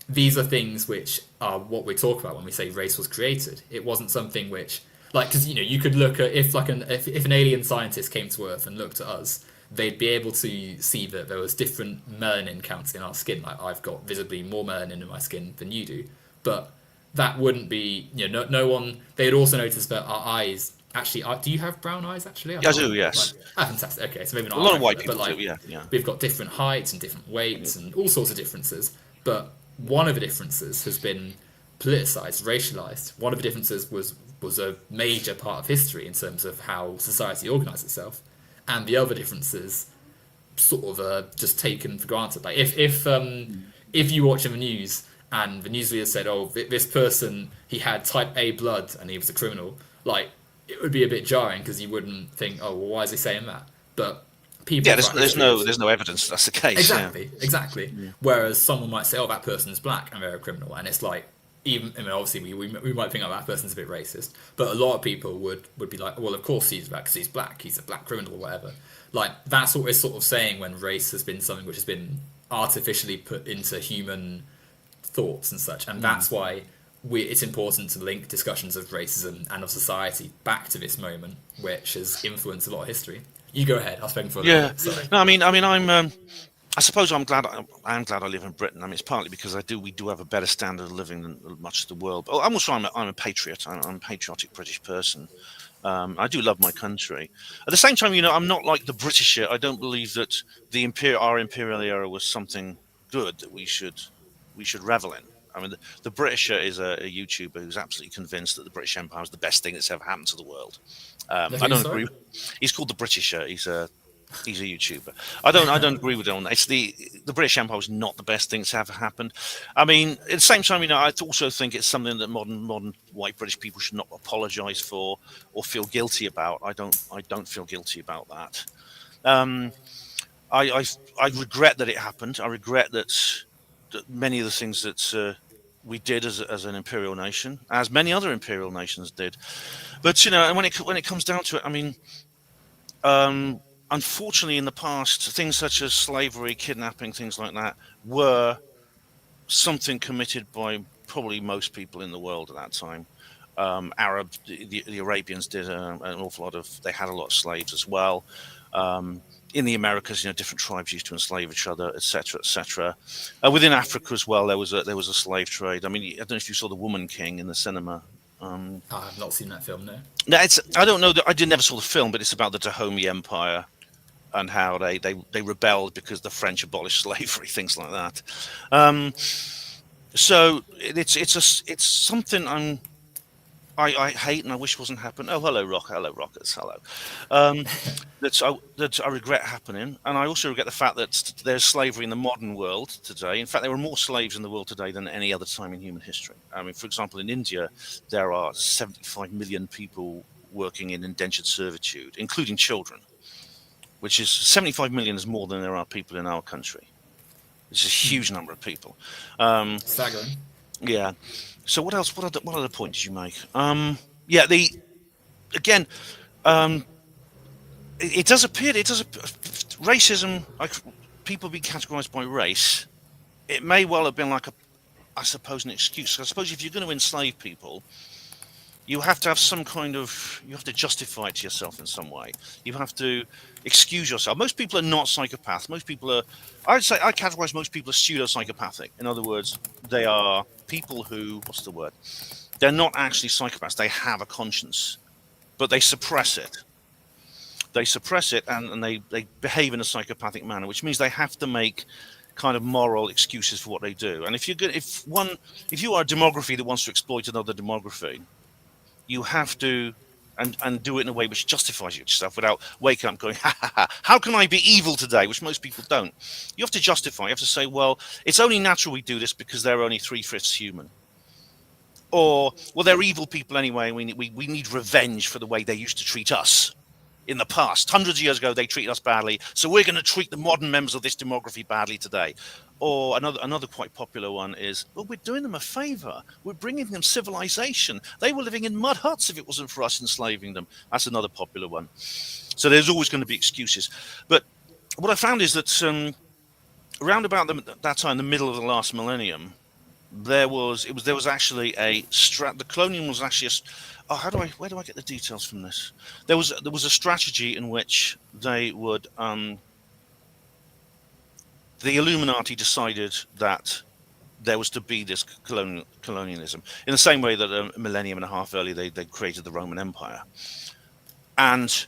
Speaker 2: these are things which are what we talk about when we say race was created. It wasn't something which, like, because you could look at if an alien scientist came to Earth and looked at us, they'd be able to see that there was different melanin counts in our skin. Like, I've got visibly more melanin in my skin than you do, but that wouldn't be, no one. They'd also notice that our eyes. Actually, do you have brown eyes? Actually,
Speaker 1: I do. Yes.
Speaker 2: Fantastic. Okay, so maybe not
Speaker 1: a lot of white people do. Yeah.
Speaker 2: We've got different heights and different weights and all sorts of differences. But one of the differences has been politicized, racialized. One of the differences was a major part of history in terms of how society organized itself, and the other differences sort of just taken for granted. Like if you watch the news and the newsreader said, "Oh, this person, he had type A blood and he was a criminal," like, it would be a bit jarring because you wouldn't think, "Oh, well, why is he saying that?" But people,
Speaker 1: there's no evidence that's the case.
Speaker 2: Exactly. Yeah. Whereas someone might say, "Oh, that person's black and they're a criminal," and it's like, obviously we might think, "Oh, that person's a bit racist," but a lot of people would be like, "Well, of course he's black because he's black. He's a black criminal or whatever." Like, that's what we're sort of saying when race has been something which has been artificially put into human thoughts and such, and that's why it's important to link discussions of racism and of society back to this moment, which has influenced a lot of history. You go ahead. I've spoken for a little bit. Sorry.
Speaker 1: No, I mean, I suppose I'm glad I live in Britain. I mean, it's partly because we do have a better standard of living than much of the world. But I'm a patriot. I'm a patriotic British person. I do love my country. At the same time, I'm not like the Britisher. I don't believe that our imperial era was something good that we should revel in. I mean, the Britisher is a YouTuber who's absolutely convinced that the British Empire is the best thing that's ever happened to the world. I don't agree. He's called the Britisher. He's a YouTuber. I don't agree with him. It's the British Empire was not the best thing that's ever happened. I mean, at the same time, I also think it's something that modern white British people should not apologise for or feel guilty about. I don't feel guilty about that. I regret that it happened. I regret that many of the things that we did as an imperial nation, as many other imperial nations did. But and when it comes down to it, I mean, unfortunately, in the past, things such as slavery, kidnapping, things like that, were something committed by probably most people in the world at that time. The Arabians did an awful lot of. They had a lot of slaves as well. In the Americas, different tribes used to enslave each other, etc., etc. Within Africa as well, there was a slave trade. I mean, I don't know if you saw The Woman King in the cinema.
Speaker 2: I've not seen that film. No.
Speaker 1: No, I don't know. I never saw the film, but it's about the Dahomey Empire and how they rebelled because the French abolished slavery, things like that. So it's something I hate and I wish wasn't happening. Oh, hello, Rockets, hello. That I regret happening, and I also regret the fact that there's slavery in the modern world today. In fact, there are more slaves in the world today than any other time in human history. I mean, for example, in India, there are 75 million people working in indentured servitude, including children, which is 75 million is more than there are people in our country. It's a huge number of people.
Speaker 2: Staggering.
Speaker 1: Yeah. So what else? What other point did you make? It does appear racism. Like, people being categorized by race. It may well have been I suppose, an excuse. I suppose if you're going to enslave people, you have to have some kind of. You have to justify it to yourself in some way. You have to excuse yourself. Most people are not psychopaths. Most people are. I'd say I categorize most people as pseudo-psychopathic. In other words, they are people who. What's the word? They're not actually psychopaths. They have a conscience, but they suppress it. They suppress it and they behave in a psychopathic manner, which means they have to make kind of moral excuses for what they do. And if you are a demography that wants to exploit another demography, you have to, and do it in a way which justifies yourself without waking up going, ha ha ha, how can I be evil today? Which most people don't. You have to justify. You have to say, well, it's only natural we do this because they're only 3/5 human. Or, well, they're evil people anyway, and we need revenge for the way they used to treat us in the past. Hundreds of years ago, they treated us badly, so we're going to treat the modern members of this demography badly today. Or another quite popular one is, well, we're doing them a favour. We're bringing them civilization. They were living in mud huts if it wasn't for us enslaving them. That's another popular one. So there's always going to be excuses. But what I found is that around about that time, the middle of the last millennium, there was actually the colonium was actually where do I get the details from this? There was a strategy in which they would the Illuminati decided that there was to be this colonialism in the same way that a millennium and a half earlier they created the Roman Empire. And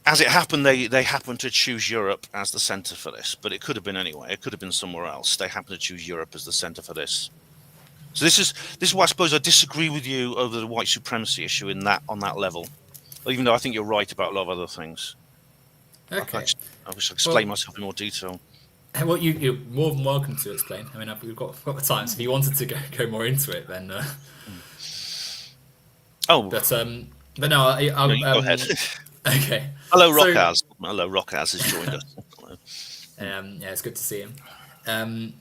Speaker 1: as it happened, they happened to choose Europe as the center for this, but it could have been anywhere. It could have been somewhere else. They happened to choose Europe as the center for this. So this is why I suppose I disagree with you over the white supremacy issue on that level, even though I think you're right about a lot of other things.
Speaker 2: Okay.
Speaker 1: I wish I explained myself in more detail.
Speaker 2: Well, you're more than welcome to explain. I mean, we've got the time, so if you wanted to go more into it, then. But no, I'll
Speaker 1: go ahead.
Speaker 2: Okay.
Speaker 1: Hello, Rockaz. Hello, Rockaz has joined us.
Speaker 2: Yeah, it's good to see him.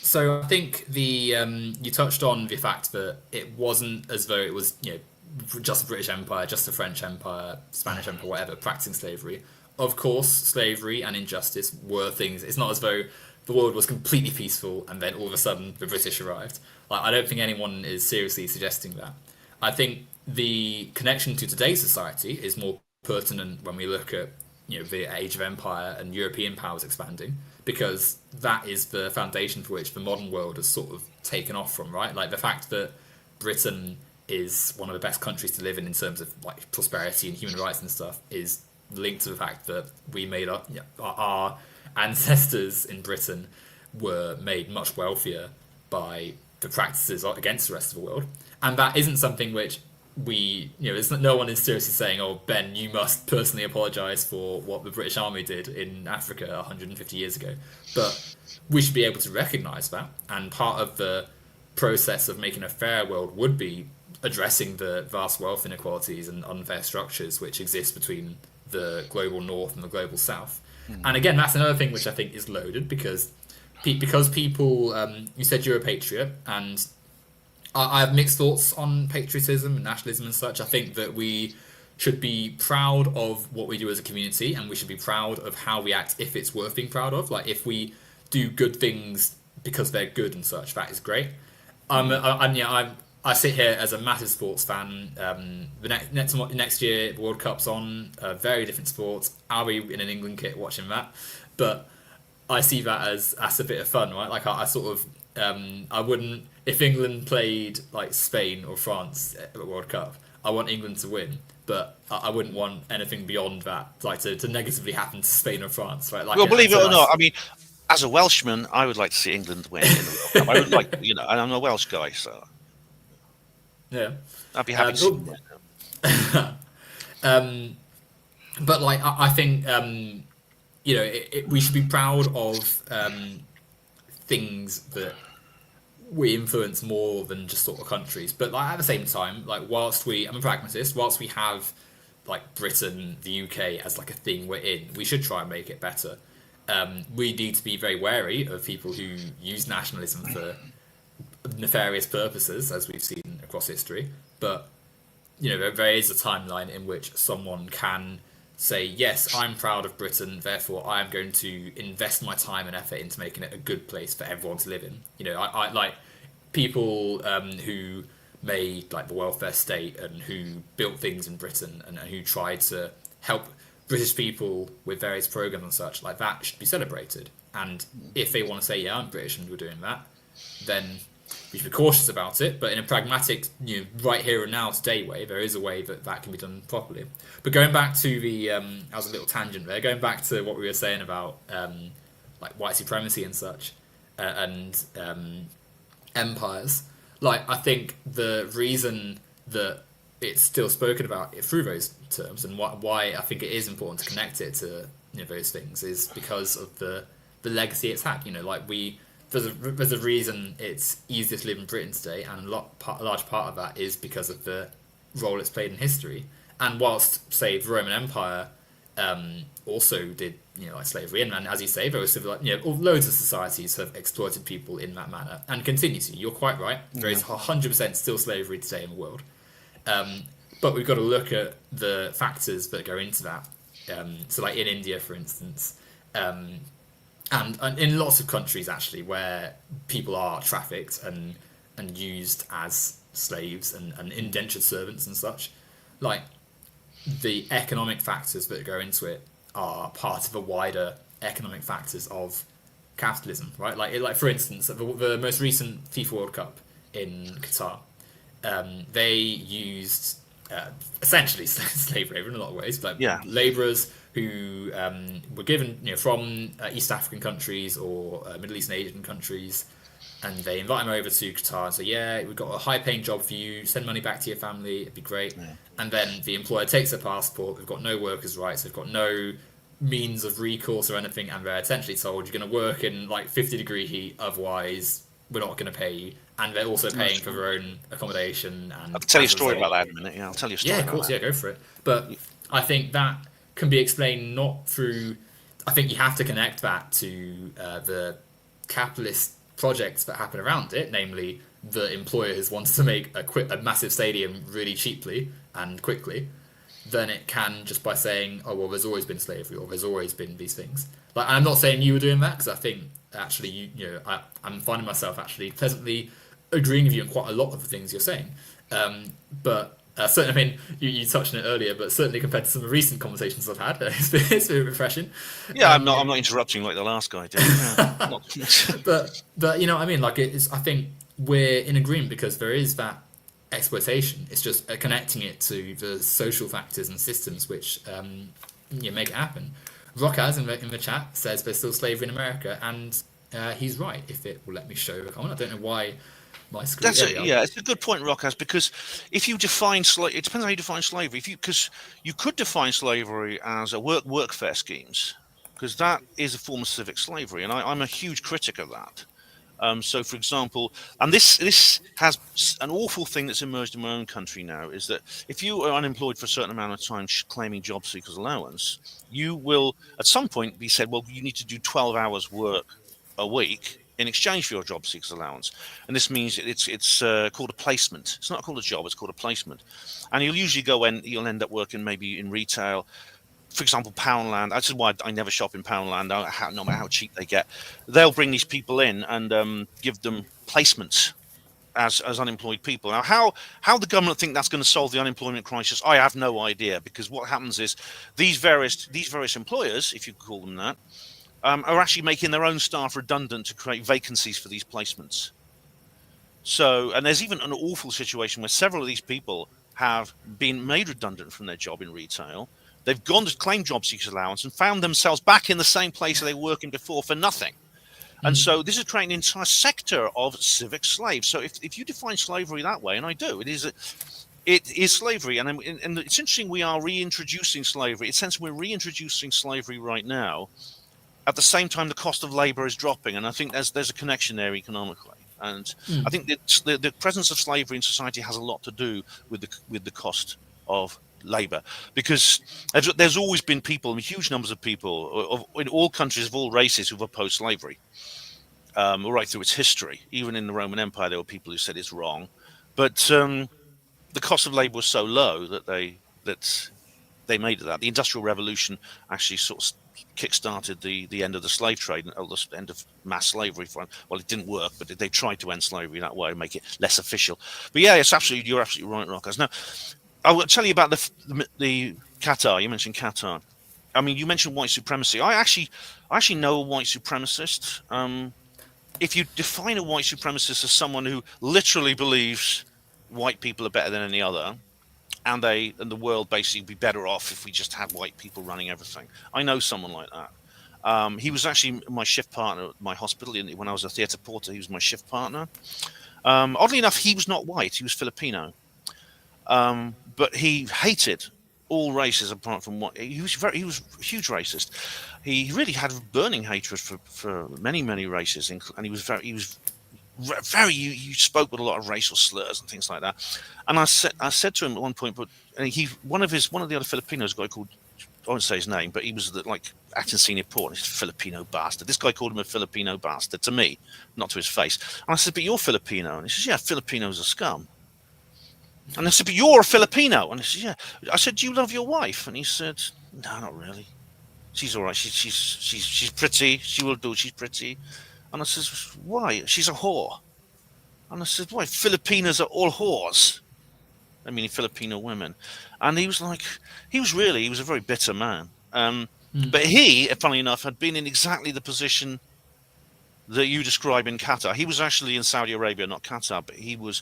Speaker 2: So I think you touched on the fact that it wasn't as though it was just the British Empire, just the French Empire, Spanish Empire, whatever, practicing slavery. Of course, slavery and injustice were things. It's not as though the world was completely peaceful and then all of a sudden the British arrived. Like, I don't think anyone is seriously suggesting that. I think the connection to today's society is more pertinent when we look at the age of empire and European powers expanding, because that is the foundation for which the modern world has sort of taken off from, right? Like the fact that Britain is one of the best countries to live in terms of like prosperity and human rights and stuff is linked to the fact that we made our ancestors in Britain were made much wealthier by the practices against the rest of the world, and that isn't something which no one is seriously saying, oh, Ben, you must personally apologise for what the British Army did in Africa 150 years ago. But we should be able to recognise that, and part of the process of making a fair world would be addressing the vast wealth inequalities and unfair structures which exist between the global north and the global south. And again, that's another thing which I think is loaded, because people, you said you're a patriot, and I have mixed thoughts on patriotism and nationalism and such. I think that we should be proud of what we do as a community, and we should be proud of how we act if it's worth being proud of. Like, if we do good things because they're good and such, that is great. I sit here as a massive sports fan. The next year, the World Cup's on, a very different sport. I'll be in an England kit watching that, but I see that as a bit of fun, right? Like I sort of, I wouldn't, if England played like Spain or France at the World Cup, I want England to win, but I wouldn't want anything beyond that, like to negatively happen to Spain or France, right? Like,
Speaker 1: well, believe it or not, I mean, as a Welshman, I would like to see England win in the World Cup. I would like, and I'm a Welsh guy, so
Speaker 2: yeah,
Speaker 1: I'd be happy to see
Speaker 2: them. But like, I think we should be proud of things that we influence more than just sort of countries. But like, at the same time, like, I'm a pragmatist, whilst we have like Britain, the UK as like a thing we're in, we should try and make it better. We need to be very wary of people who use nationalism for nefarious purposes, as we've seen across history. But there is a timeline in which someone can say, yes, I'm proud of Britain, therefore I am going to invest my time and effort into making it a good place for everyone to live in. I like people who made like the welfare state and who built things in Britain and who tried to help British people with various programs and such. Like, that should be celebrated. And if they want to say, yeah, I'm British and we're doing that, then we should be cautious about it. But in a pragmatic, right here and now today way, there is a way that can be done properly. But going back to that was a little tangent there, going back to what we were saying about like white supremacy and such, and empires. Like, I think the reason that it's still spoken about through those terms, and why I think it is important to connect it to those things is because of the legacy it's had. Like there's a reason it's easier to live in Britain today, and a large part of that is because of the role it's played in history. And whilst, say, the Roman Empire also did like slavery, and as you say, there was loads of societies have exploited people in that manner and continue to. You're quite right. There is 100% still slavery today in the world. But we've got to look at the factors that go into that. So, like in India, for instance, and in lots of countries actually, where people are trafficked and used as slaves and indentured servants and such, like the economic factors that go into it are part of the wider economic factors of capitalism, right? Like for instance, the most recent FIFA World Cup in Qatar. They used essentially slave labor in a lot of ways, but laborers who were given from East African countries or Middle East and Asian countries, and they invite them over to Qatar and say, yeah, we've got a high-paying job for you, send money back to your family, it'd be great. And then the employer takes their passport, they've got no workers' rights, they've got no means of recourse or anything, and they're essentially told you're going to work in like 50-degree heat, otherwise we're not going to pay you. And they're also paying for their own accommodation. And
Speaker 1: I'll tell you a story about that in a minute. Yeah, I'll tell you a story.
Speaker 2: Yeah, of course. Yeah, go for it. But I think that can be explained not through. I think you have to connect that to the capitalist projects that happen around it, namely the employers wanted to make a massive stadium really cheaply and quickly. Then it can just by saying, oh well, there's always been slavery or there's always been these things. Like, I'm not saying you were doing that, because I think actually I'm finding myself actually pleasantly agreeing with you on quite a lot of the things you're saying. But certainly, I mean, you touched on it earlier, but certainly compared to some of the recent conversations I've had, it's been refreshing.
Speaker 1: Yeah, I'm not interrupting like the last guy did.
Speaker 2: But you know what I mean? Like, I think we're in agreement because there is that exploitation. It's just connecting it to the social factors and systems which make it happen. Rockaz in the chat says there's still slavery in America, and he's right. If it will let me show the comment, I don't know why.
Speaker 1: It's a good point, Rockaz, because if you define it depends how you define slavery. Because you could define slavery as a workfare schemes, because that is a form of civic slavery, and I'm a huge critic of that. So, for example, and this has an awful thing that's emerged in my own country now, is that if you are unemployed for a certain amount of time claiming job seekers allowance, you will at some point be said, well, you need to do 12 hours work a week in exchange for your job seekers allowance. And this means it's called a placement. It's not called a job, it's called a placement. And you'll usually you'll end up working maybe in retail. For example, Poundland. That's why I never shop in Poundland, no matter how cheap they get. They'll bring these people in and give them placements as unemployed people. Now, how the government think that's going to solve the unemployment crisis, I have no idea. Because what happens is these various employers, if you call them that, are actually making their own staff redundant to create vacancies for these placements. So, and there's even an awful situation where several of these people have been made redundant from their job in retail. They've gone to claim job seekers allowance and found themselves back in the same place they were working before for nothing. And so this is creating an entire sector of civic slaves. So if you define slavery that way, and I do, it is slavery. And it's interesting, we are reintroducing slavery. In a sense, we're reintroducing slavery right now. At the same time, the cost of labor is dropping. And I think there's a connection there economically. And I think that the presence of slavery in society has a lot to do with the cost of labor, because there's always been people, huge numbers of people in all countries of all races, who've opposed slavery right through its history. Even in the Roman Empire, there were people who said it's wrong, but the cost of labor was so low that they made it that. The Industrial Revolution actually sort of kick-started the end of the slave trade and the end of mass slavery. Well, it didn't work, but they tried to end slavery that way and make it less official. But yeah, you're absolutely right, Rockers. Now, I will tell you about the Qatar. You mentioned Qatar. I mean, you mentioned white supremacy. I actually know a white supremacist. If you define a white supremacist as someone who literally believes white people are better than any other, and the world basically would be better off if we just had white people running everything, I know someone like that. He was actually my shift partner at my hospital when I was a Thejrporter. He was my shift partner. Oddly enough, he was not white. He was Filipino. But he hated all races apart from one. He was a huge racist. He really had a burning hatred for many races, and he was very you spoke with a lot of racial slurs and things like that. And I said to him at one point, but one of the other Filipinos, a guy called, I won't say his name, but he was like acting senior port. He's a Filipino bastard. This guy called him a Filipino bastard to me, not to his face. And I said, but you're Filipino. And he says, yeah, Filipinos are scum. And I said, but you're a Filipino. And he said, yeah. I said, do you love your wife? And he said, no, not really. She's all right. She's pretty. She will do. She's pretty. And I said, why? She's a whore. And I said, why? Filipinos are all whores. I mean, Filipino women. And he was like, he was a very bitter man. But he, funnily enough, had been in exactly the position that you describe in Qatar. He was actually in Saudi Arabia, not Qatar, but he was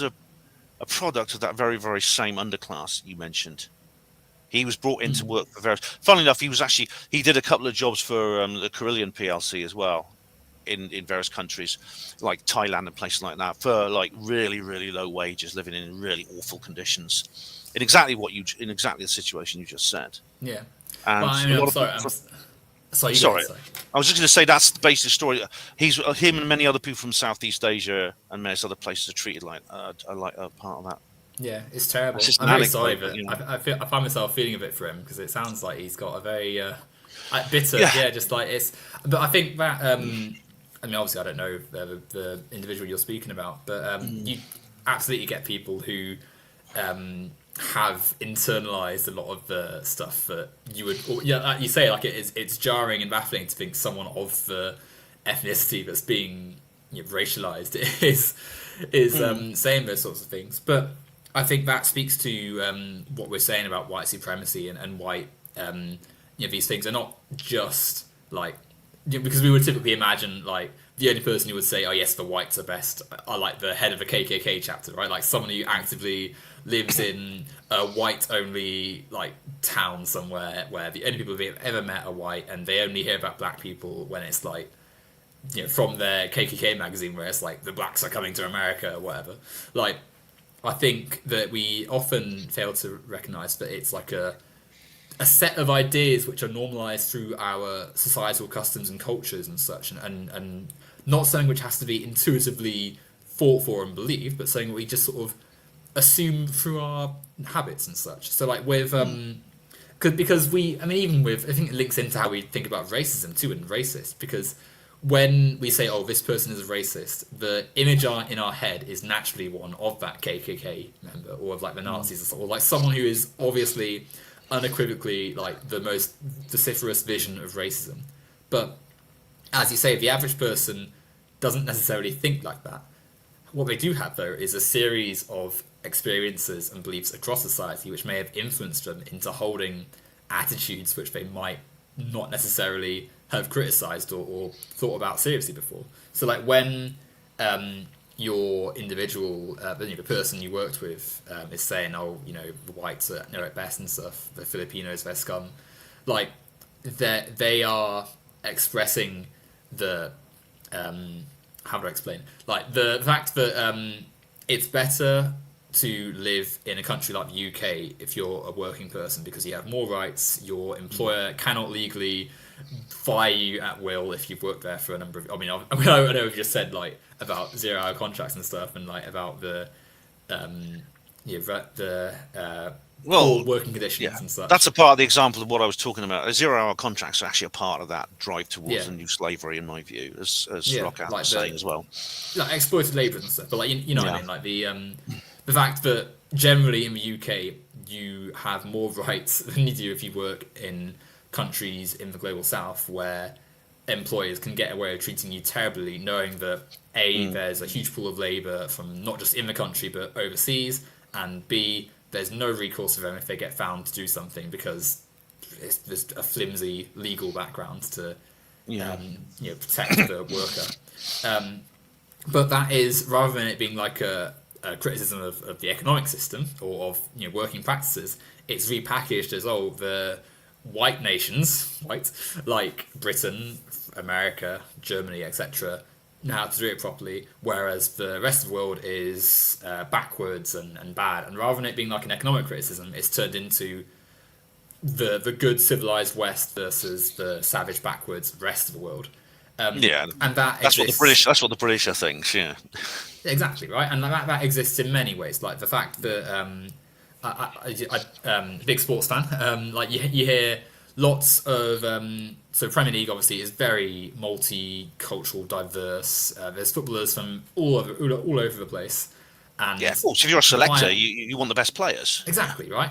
Speaker 1: a product of that very, very same underclass you mentioned. He was brought in to work for various. Funnily enough, he did a couple of jobs for the Carillion PLC as well, in various countries, like Thailand and places like that, for like really, really low wages, living in really awful conditions, in exactly the situation you just said.
Speaker 2: Yeah.
Speaker 1: And
Speaker 2: well, I mean, I'm sorry.
Speaker 1: Sorry. I was just going to say that's the basic story. Him and many other people from Southeast Asia and many other places are treated like a part of that.
Speaker 2: Yeah, it's terrible. I'm very sorry, but I find myself feeling a bit for him because it sounds like he's got a very bitter. Yeah, just like it's. But I think that I mean, obviously, I don't know the individual you're speaking about, but you absolutely get people who have internalized a lot of the stuff that you would, like you say, like it's jarring and baffling to think someone of the ethnicity that's being racialized is saying those sorts of things. But I think that speaks to what we're saying about white supremacy and white these things are not just like, because we would typically imagine like the only person who would say, oh yes, the whites are best, are like the head of a KKK chapter, right? Like someone who actively lives in a white-only like town somewhere where the only people they've ever met are white, and they only hear about black people when it's like, from their KKK magazine where it's like the blacks are coming to America or whatever. Like, I think that we often fail to recognise that it's like a set of ideas which are normalised through our societal customs and cultures and such, and not something which has to be intuitively thought for and believed, but something we just sort of assume through our habits and such. So like with because even with, I think it links into how we think about racism too, and racist, because when we say, oh, this person is a racist, the image in our head is naturally one of that KKK member or of like the Nazis or like someone who is obviously unequivocally like the most vociferous vision of racism. But as you say, the average person doesn't necessarily think like that. What they do have, though, is a series of experiences and beliefs across society which may have influenced them into holding attitudes which they might not necessarily have criticised or thought about seriously before. So, like, when your individual, the person you worked with is saying, oh, the whites know it best and stuff, the Filipinos, they're scum, like, they are expressing the... how do I explain? Like the fact that it's better to live in a country like the UK if you're a working person because you have more rights. Your employer cannot legally fire you at will if you've worked there for a number of. I know we've just said like about 0-hour contracts and stuff, and like about the working conditions and such.
Speaker 1: That's a part of the example of what I was talking about. 0-hour contracts are actually a part of that drive towards a new slavery, in my view, as Lockhart was saying as well.
Speaker 2: Like exploited labour and stuff, but like you know what I mean, like the fact that generally in the UK you have more rights than you do if you work in countries in the global south where employers can get away with treating you terribly, knowing that there's a huge pool of labour from not just in the country but overseas, and B, there's no recourse for them if they get found to do something because it's just a flimsy legal background to protect the worker. But that is, rather than it being like a criticism of the economic system or of working practices, it's repackaged as, oh, the white nations, like Britain, America, Germany, etc., know how to do it properly, whereas the rest of the world is backwards and bad. And rather than it being like an economic criticism, it's turned into the good civilized West versus the savage backwards rest of the world.
Speaker 1: Yeah,
Speaker 2: And that
Speaker 1: that's
Speaker 2: exists.
Speaker 1: what the British. That's what the British are thinks. Yeah,
Speaker 2: Exactly right, and that exists in many ways. Like the fact that big sports fan. Like you hear lots of so Premier League obviously is very multicultural, diverse. There's footballers from all over the place, and
Speaker 1: yeah. Of course, if you're a selector,
Speaker 2: by-
Speaker 1: you want the best players.
Speaker 2: exactly right.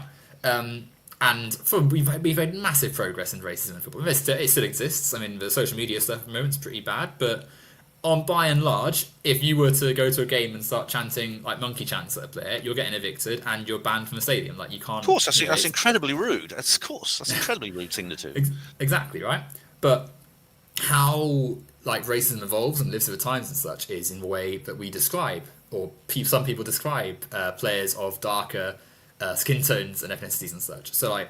Speaker 2: And we've made massive progress in racism in football. It still exists. I mean, the social media stuff at the moment is pretty bad, but by and large, if you were to go to a game and start chanting like monkey chants at a player, you're getting evicted and you're banned from the stadium. Like you can't.
Speaker 1: Of course, that's
Speaker 2: you know,
Speaker 1: that's
Speaker 2: it's-
Speaker 1: incredibly rude. That's an incredibly rude thing to do.
Speaker 2: Exactly right. But how like racism evolves and lives over times and such is in the way that we describe, or some people describe players of darker skin tones and ethnicities and such. So like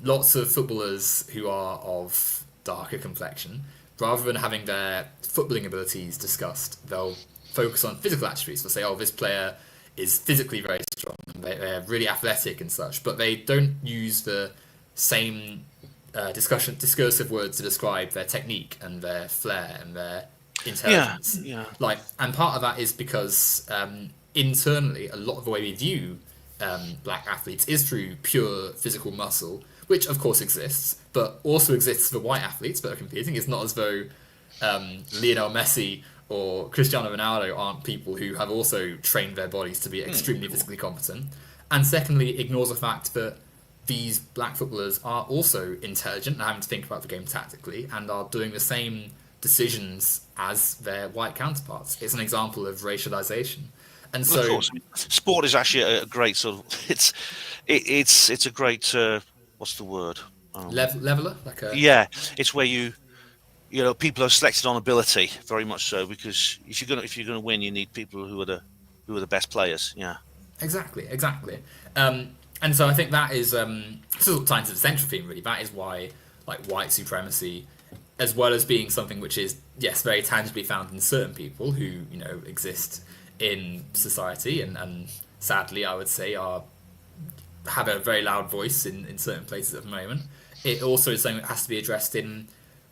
Speaker 2: lots of footballers who are of darker complexion, rather than having their footballing abilities discussed, they'll focus on physical attributes. They'll say, "Oh, this player is physically very strong, and they're really athletic and such," but they don't use the same discursive words to describe their technique and their flair and their intelligence.
Speaker 1: Yeah.
Speaker 2: Like, and part of that is because internally, a lot of the way we view black athletes is through pure physical muscle, which of course exists, but also exists for white athletes that are competing. It's not as though Lionel Messi or Cristiano Ronaldo aren't people who have also trained their bodies to be extremely physically competent. And secondly, ignores the fact that these black footballers are also intelligent and having to think about the game tactically and are doing the same decisions as their white counterparts. It's an example of racialization. And so,
Speaker 1: of course, sport is actually a great sort of it's a great what's the word
Speaker 2: leveler, like a
Speaker 1: yeah, it's where you know people are selected on ability very much so, because if you're gonna win, you need people who are the best players. Yeah,
Speaker 2: exactly. And so I think that is sort of tied to the central theme really. That is why like white supremacy, as well as being something which is yes very tangibly found in certain people who exist in society and sadly I would say have a very loud voice in certain places at the moment. It also is something that has to be addressed in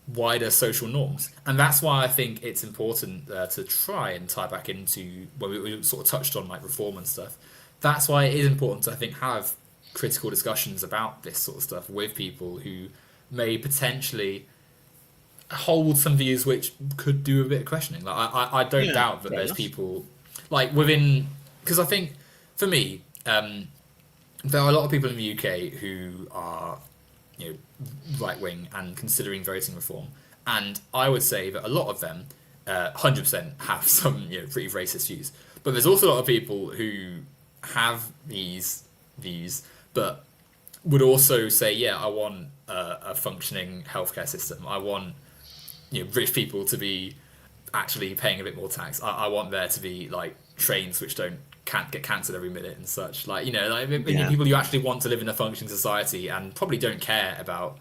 Speaker 2: wider social norms, and that's why I think it's important to try and tie back into when we sort of touched on like reform and stuff. That's why it is important to I think have critical discussions about this sort of stuff with people who may potentially hold some views which could do a bit of questioning. Like I don't doubt that there's people like within, because I think for me there are a lot of people in the UK who are right wing and considering voting reform, and I would say that a lot of them 100% have some pretty racist views, but there's also a lot of people who have these views but would also say I want a functioning healthcare system. I want rich people to be actually paying a bit more tax. I want there to be like trains which can't get cancelled every minute and such. Like people who actually want to live in a functioning society and probably don't care about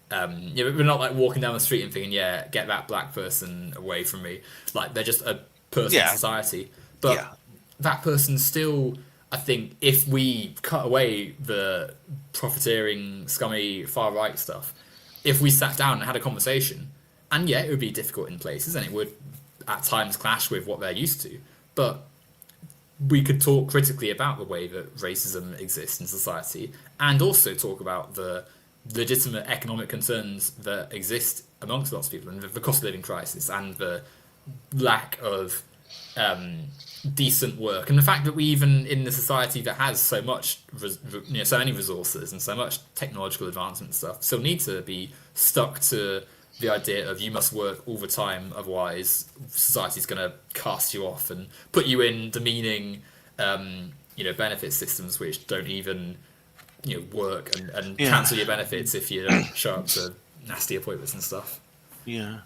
Speaker 2: we're not like walking down the street and thinking get that black person away from me. Like they're just a person in society, but that person still, I think, if we cut away the profiteering, scummy, far-right stuff, if we sat down and had a conversation, and it would be difficult in places, and it would at times clash with what they're used to, but we could talk critically about the way that racism exists in society, and also talk about the legitimate economic concerns that exist amongst lots of people, and the cost of living crisis, and the lack of decent work, and the fact that we even in the society that has so much so many resources and so much technological advancement and stuff still need to be stuck to the idea of you must work all the time, otherwise society's going to cast you off and put you in demeaning benefit systems which don't even work and cancel your benefits if you don't show up to nasty appointments and stuff.
Speaker 1: No,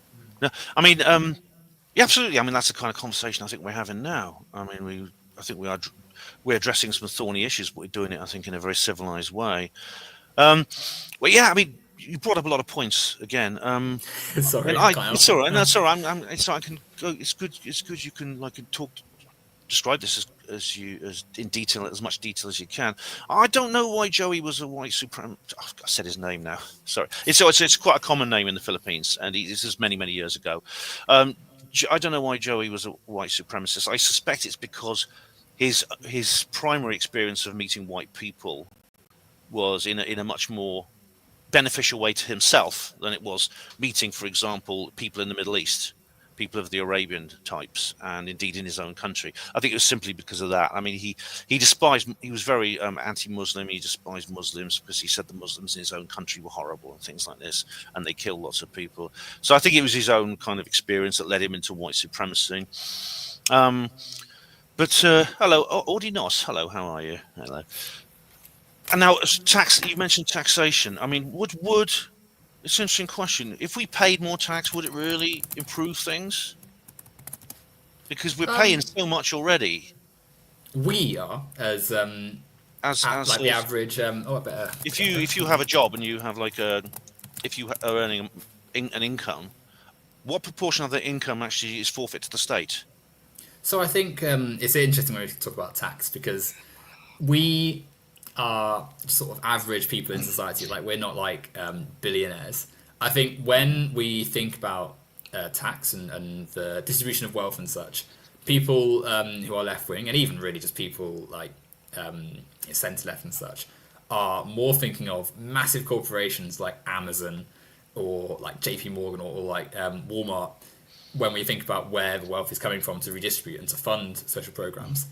Speaker 1: I mean yeah, absolutely. I mean, that's the kind of conversation I think we're having now. I mean, we're addressing some thorny issues, but we're doing it, I think, in a very civilized way. Well, I mean, you brought up a lot of points again.
Speaker 2: Sorry,
Speaker 1: it's all right. No, it's all right. I can it's good. It's good you can describe this as in detail, as much detail as you can. I don't know why Joey was a white supremacist. Oh, I said his name now. Sorry. It's quite a common name in the Philippines, and this is many years ago. I don't know why Joey was a white supremacist. I suspect it's because his primary experience of meeting white people was in a much more beneficial way to himself than it was meeting, for example, people in the Middle East, people of the Arabian types, and indeed in his own country. I think it was simply because of that. I mean, he was very anti-Muslim. He despised Muslims because he said the Muslims in his own country were horrible and things like this, and they killed lots of people. So I think it was his own kind of experience that led him into white supremacy. But hello, Audinos. Hello, how are you? Hello. And now, you mentioned taxation. I mean, would it's an interesting question. If we paid more tax, would it really improve things? Because we're paying so much already.
Speaker 2: We are as the average. I better.
Speaker 1: If you have a job and you have if you are earning an income, what proportion of the income actually is forfeit to the state?
Speaker 2: So I think it's interesting when we talk about tax, because we are sort of average people in society. Like, we're not like billionaires. I think when we think about tax and the distribution of wealth and such, people who are left wing, and even really just people like centre left and such, are more thinking of massive corporations like Amazon or like JP Morgan or like Walmart when we think about where the wealth is coming from to redistribute and to fund social programs.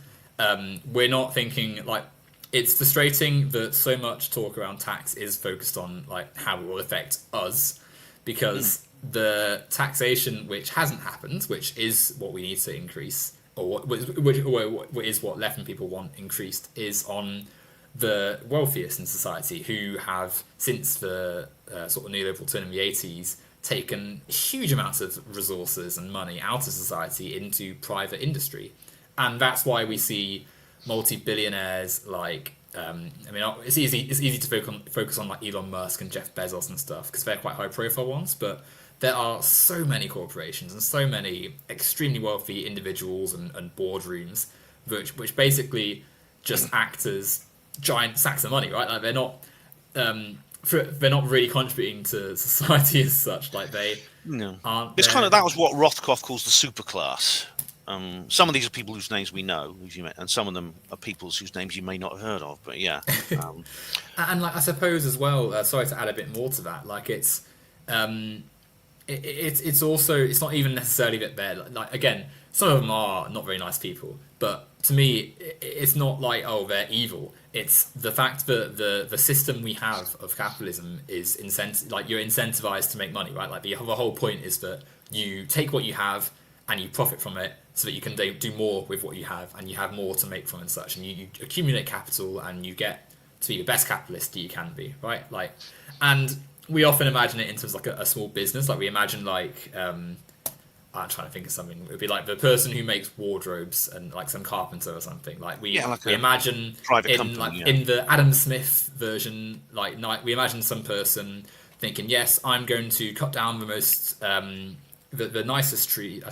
Speaker 2: We're not thinking like, it's frustrating that so much talk around tax is focused on like how it will affect us, because the taxation which hasn't happened, which is what we need to increase, or what is what left-wing people want increased, is on the wealthiest in society, who have, since the sort of neoliberal turn in the 80s, taken huge amounts of resources and money out of society into private industry. And that's why we see multi-billionaires like it's easy to focus on like Elon Musk and Jeff Bezos and stuff, because they're quite high profile ones, but there are so many corporations and so many extremely wealthy individuals and boardrooms which basically just act as giant sacks of money, right? Like, they're not really contributing to society as such. Like, they aren't.
Speaker 1: It's kind of, that was what Rothkopf calls the superclass. Some of these are people whose names we know, and some of them are people whose names you may not have heard of. But yeah,
Speaker 2: and like, I suppose as well. Sorry to add a bit more to that. Like, it's also, it's not even necessarily that they're like, again, some of them are not very nice people, but to me, it's not like, oh, they're evil. It's the fact that the system we have of capitalism is like, you're incentivized to make money, right? Like, the whole point is that you take what you have and you profit from it, so that you can do more with what you have, and you have more to make from and such, and you accumulate capital, and you get to be the best capitalist you can be, right? Like, and we often imagine it in terms of like a small business. Like, we imagine like I'm trying to think of something. It would be like the person who makes wardrobes, and like some carpenter or something. Like, we imagine in the Adam Smith version, like, we imagine some person thinking, yes, I'm going to cut down the most the nicest tree.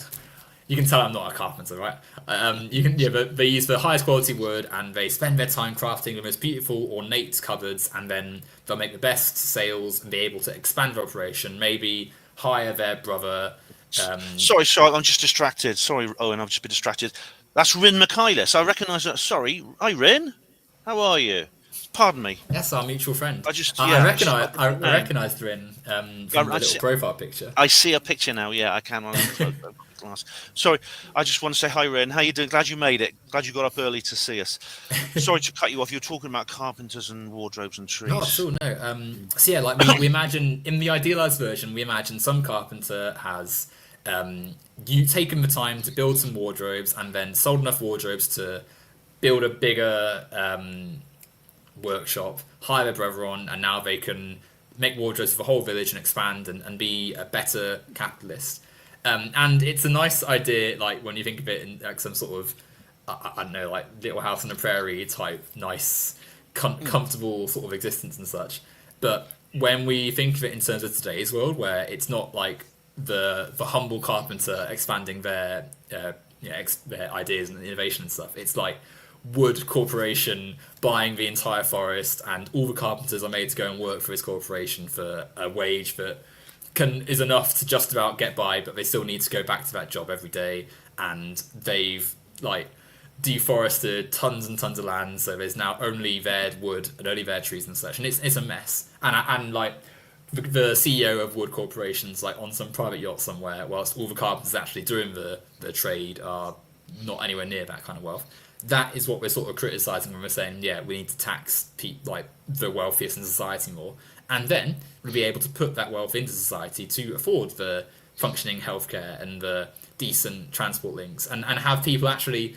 Speaker 2: You can tell I'm not a carpenter, right? But they use the highest quality wood, and they spend their time crafting the most beautiful, ornate cupboards, and then they'll make the best sales and be able to expand their operation, maybe hire their brother.
Speaker 1: Sorry, I'm just distracted. Sorry, Owen, I've just been distracted. That's Rin Michaelis. I recognise that. Sorry. Hi, Rin. How are you? Pardon me.
Speaker 2: Yes, our mutual friend.
Speaker 1: I
Speaker 2: recognised Rin from the little profile picture.
Speaker 1: I see a picture now. Yeah, I can. Sorry, I just want to say hi, Ren. How you doing? Glad you made it. Glad you got up early to see us. Sorry to cut you off. You're talking about carpenters and wardrobes and trees.
Speaker 2: Not at all, no. So yeah, like, we imagine, in the idealized version, we imagine some carpenter has you taken the time to build some wardrobes, and then sold enough wardrobes to build a bigger workshop, hire their brother on, and now they can make wardrobes for the whole village and expand and be a better capitalist. And it's a nice idea, like, when you think of it in like some sort of, I don't know, like Little House on the Prairie type, nice, comfortable sort of existence and such. But when we think of it in terms of today's world, where it's not like the humble carpenter expanding their ideas and innovation and stuff. It's like Wood Corporation buying the entire forest, and all the carpenters are made to go and work for this corporation for a wage that is enough to just about get by, but they still need to go back to that job every day. And they've like deforested tons and tons of land, so there's now only their wood and only their trees and such, and it's a mess. And like the CEO of Wood Corporation's like on some private yacht somewhere, whilst all the carpenters actually doing the trade are not anywhere near that kind of wealth. That is what we're sort of criticizing when we're saying, yeah, we need to tax like the wealthiest in society more, and then we'll be able to put that wealth into society to afford the functioning healthcare and the decent transport links, and have people actually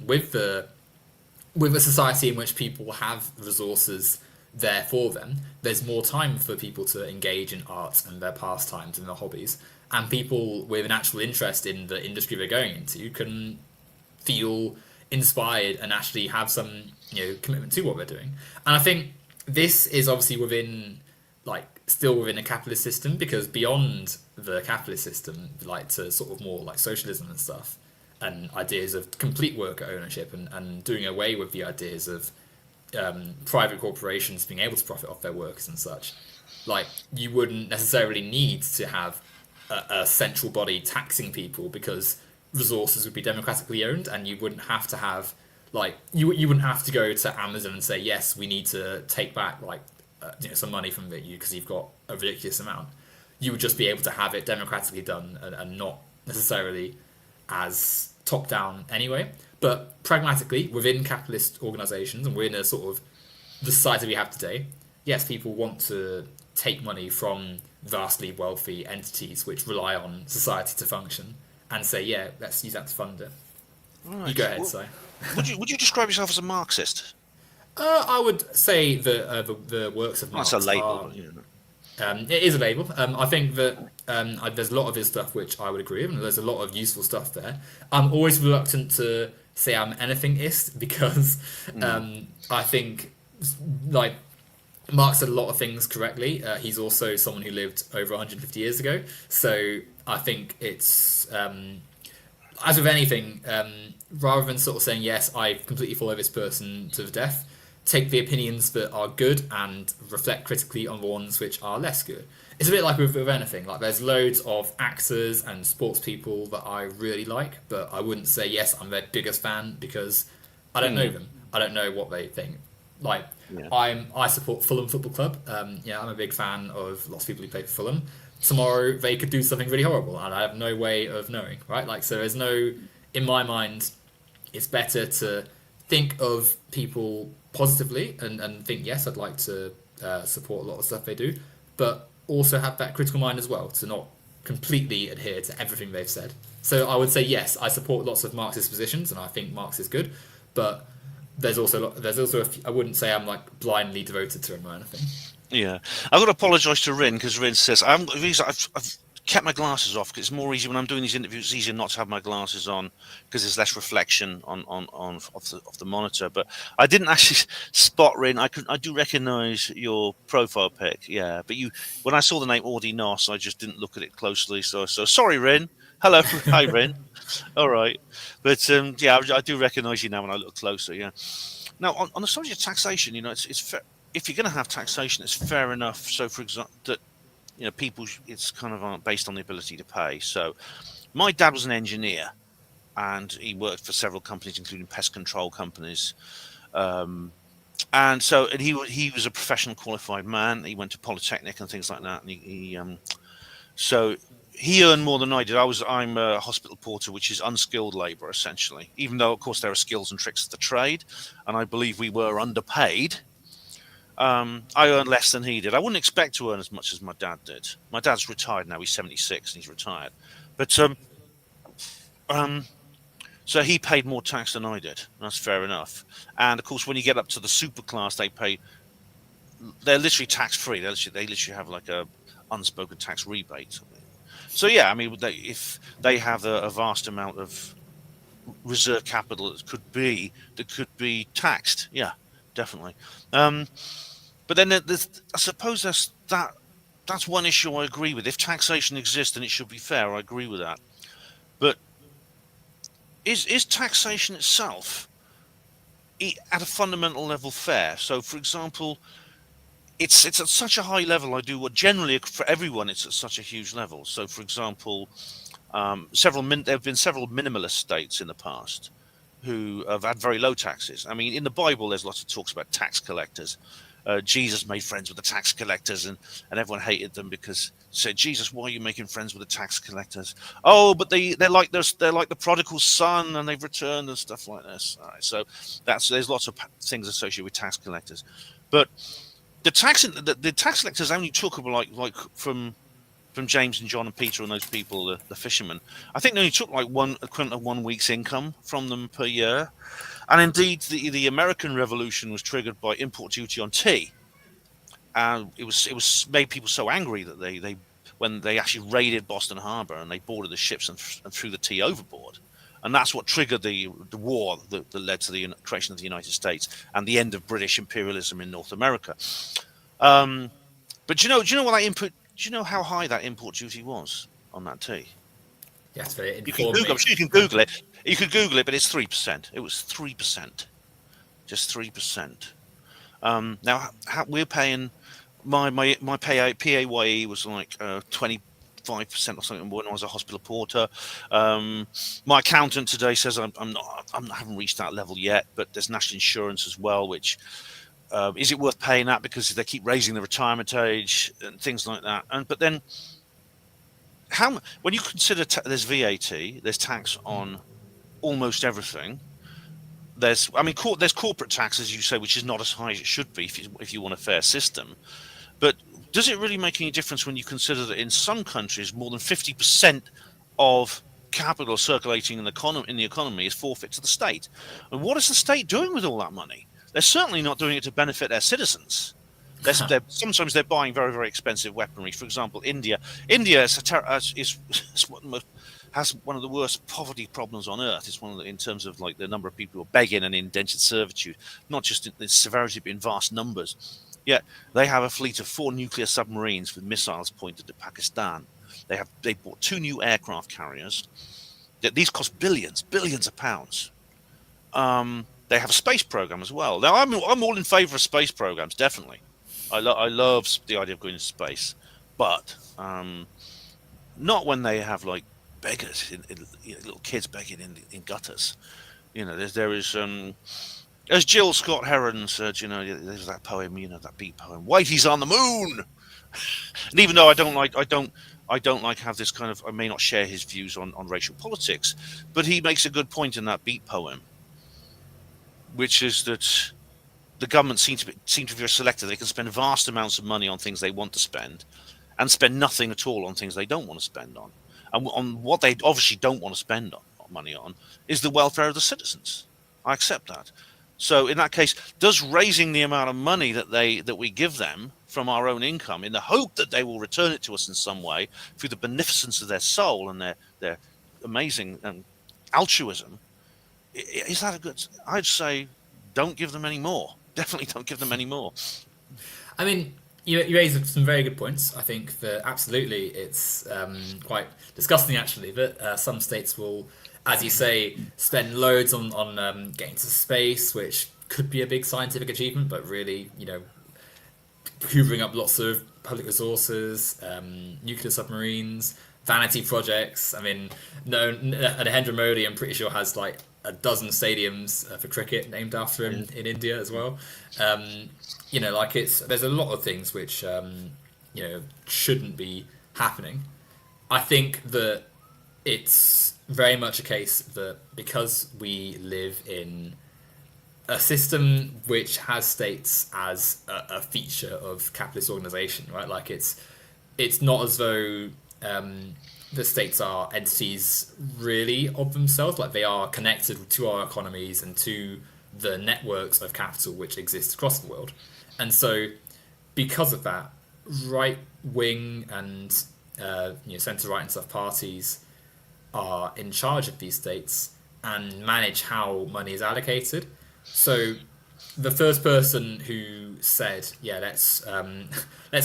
Speaker 2: with the society in which people have resources there for them, there's more time for people to engage in arts and their pastimes and their hobbies, and people with an actual interest in the industry they're going into can feel inspired and actually have some commitment to what they're doing. And I think this is obviously still within a capitalist system, because beyond the capitalist system, like to sort of more like socialism and stuff, and ideas of complete worker ownership, and doing away with the ideas of private corporations being able to profit off their workers and such. Like, you wouldn't necessarily need to have a central body taxing people, because resources would be democratically owned, and you wouldn't have to have you wouldn't have to go to Amazon and say, yes, we need to take back some money from you because you've got a ridiculous amount. You would just be able to have it democratically done, and not necessarily as top down anyway. But pragmatically, within capitalist organisations and within a sort of the society we have today, yes, people want to take money from vastly wealthy entities which rely on society to function, and say, yeah, let's use that to fund it. Right. You go ahead, Si.
Speaker 1: Would you describe yourself as a Marxist?
Speaker 2: I would say that the works of Marx
Speaker 1: that's a label.
Speaker 2: It is a label. I think that there's a lot of his stuff which I would agree with, and there's a lot of useful stuff there. I'm always reluctant to say I'm anythingist, because I think Marx said a lot of things correctly. He's also someone who lived over 150 years ago, so I think it's as with anything, rather than sort of saying, yes, I completely follow this person to the death, take the opinions that are good and reflect critically on the ones which are less good. It's a bit like with anything. Like, there's loads of actors and sports people that I really like, but I wouldn't say, yes, I'm their biggest fan, because I don't know them. I don't know what they think. I support Fulham Football Club. I'm a big fan of lots of people who play for Fulham. Tomorrow they could do something really horrible, and I have no way of knowing, right? So there's no, in my mind, it's better to think of people positively and think, yes, I'd like to support a lot of stuff they do, but also have that critical mind as well, to not completely adhere to everything they've said. So I would say, yes, I support lots of Marxist positions, and I think Marx is good, but there's also I wouldn't say I'm blindly devoted to him or anything.
Speaker 1: Yeah, I've got to apologise to Rin, because Rin says I've kept my glasses off, because it's more easy when I'm doing these interviews. It's easier not to have my glasses on, because there's less reflection on of the monitor. But I didn't actually spot Rin. I do recognise your profile pic, yeah. But when I saw the name Audie Noss, I just didn't look at it closely. So sorry, Rin. Hello, hi, Rin. All right, but I do recognise you now when I look closer. Yeah. Now on the subject of taxation, it's fair. If you're going to have taxation, it's fair enough. So, for example, that people, it's kind of based on the ability to pay. So, my dad was an engineer, and he worked for several companies, including pest control companies. And he was a professional qualified man. He went to Polytechnic and things like that. And so he earned more than I did. I'm a hospital porter, which is unskilled labour essentially. Even though, of course, there are skills and tricks of the trade, and I believe we were underpaid. I earned less than he did. I wouldn't expect to earn as much as my dad did. My dad's retired now. He's 76 and he's retired. But so he paid more tax than I did. That's fair enough. And of course, when you get up to the super class, they're literally tax free. They literally have like a unspoken tax rebate. So yeah, I mean, if they have a vast amount of reserve capital that could be taxed, yeah, definitely. But then I suppose that that's one issue I agree with. If taxation exists and it should be fair, I agree with that. But is taxation itself at a fundamental level fair? So, for example, it's at such a high level. I do what generally for everyone it's at such a huge level. So, for example, there have been several minimalist states in the past who have had very low taxes. I mean, in the Bible, there's lots of talks about tax collectors. Jesus made friends with the tax collectors, and everyone hated them because said, "Jesus, why are you making friends with the tax collectors?" Oh, but they're like the prodigal son, and they've returned and stuff like this. All right, so there's lots of things associated with tax collectors, but the tax collectors only took like from James and John and Peter and those people, the fishermen. I think they only took like one equivalent of 1 week's income from them per year. And indeed, the American Revolution was triggered by import duty on tea, and it was made people so angry that they when they actually raided Boston Harbor and they boarded the ships and threw the tea overboard, and that's what triggered the war that led to the creation of the United States and the end of British imperialism in North America. But do you know what that input? Do you know how high that import duty was on that tea?
Speaker 2: Yes, very
Speaker 1: You can
Speaker 2: informed
Speaker 1: Google.
Speaker 2: me.
Speaker 1: I'm sure you can Google it. You could Google it, but it's 3%. It was 3%, just 3%. Now we're paying my PAYE was like 25% or something when I was a hospital porter. My accountant today says I haven't reached that level yet, but there's national insurance as well, which is it worth paying that because they keep raising the retirement age and things like that. But then when you consider there's VAT, there's tax on almost everything. There's corporate tax, as you say, which is not as high as it should be if you want a fair system. But does it really make any difference when you consider that in some countries more than 50% of capital circulating in the economy is forfeit to the state? And what is the state doing with all that money? They're certainly not doing it to benefit their citizens. Sometimes they're buying very, very expensive weaponry. For example, India has one of the worst poverty problems on earth. It's in terms of like the number of people who are begging and indentured servitude, not just in the severity, but in vast numbers. Yet they have a fleet of 4 nuclear submarines with missiles pointed at Pakistan. They bought 2 new aircraft carriers. These cost billions of pounds. They have a space program as well. Now, I'm all in favour of space programs, definitely. I love the idea of going into space, but not when they have like beggars, little kids begging in gutters. There is as Jill Scott Heron said, there's that poem, that beat poem, "Whitey's on the moon." And even though I don't like have this kind of, I may not share his views on racial politics, but he makes a good point in that beat poem, which is that the government seem to be very selective. They can spend vast amounts of money on things they want to spend and spend nothing at all on things they don't want to spend on. And on what they obviously don't want to spend money on is the welfare of the citizens. I accept that. So in that case, does raising the amount of money that we give them from our own income in the hope that they will return it to us in some way through the beneficence of their soul and their amazing altruism, is that a good? I'd say don't give them any more. Definitely don't give them any more.
Speaker 2: I mean, you raised some very good points. I think that absolutely it's quite disgusting actually that some states will, as you say, spend loads on getting to space, which could be a big scientific achievement, but really, hoovering up lots of public resources, nuclear submarines, vanity projects. I mean, Narendra Modi, I'm pretty sure, has like a dozen stadiums for cricket named after him in India as well. There's a lot of things which shouldn't be happening. I think that it's very much a case that because we live in a system which has states as a feature of capitalist organization, right? Like it's not as though the states are entities really of themselves. Like they are connected to our economies and to the networks of capital which exist across the world. And so because of that, right wing and centre right and stuff parties are in charge of these states and manage how money is allocated. So the first person who said, "Yeah, let's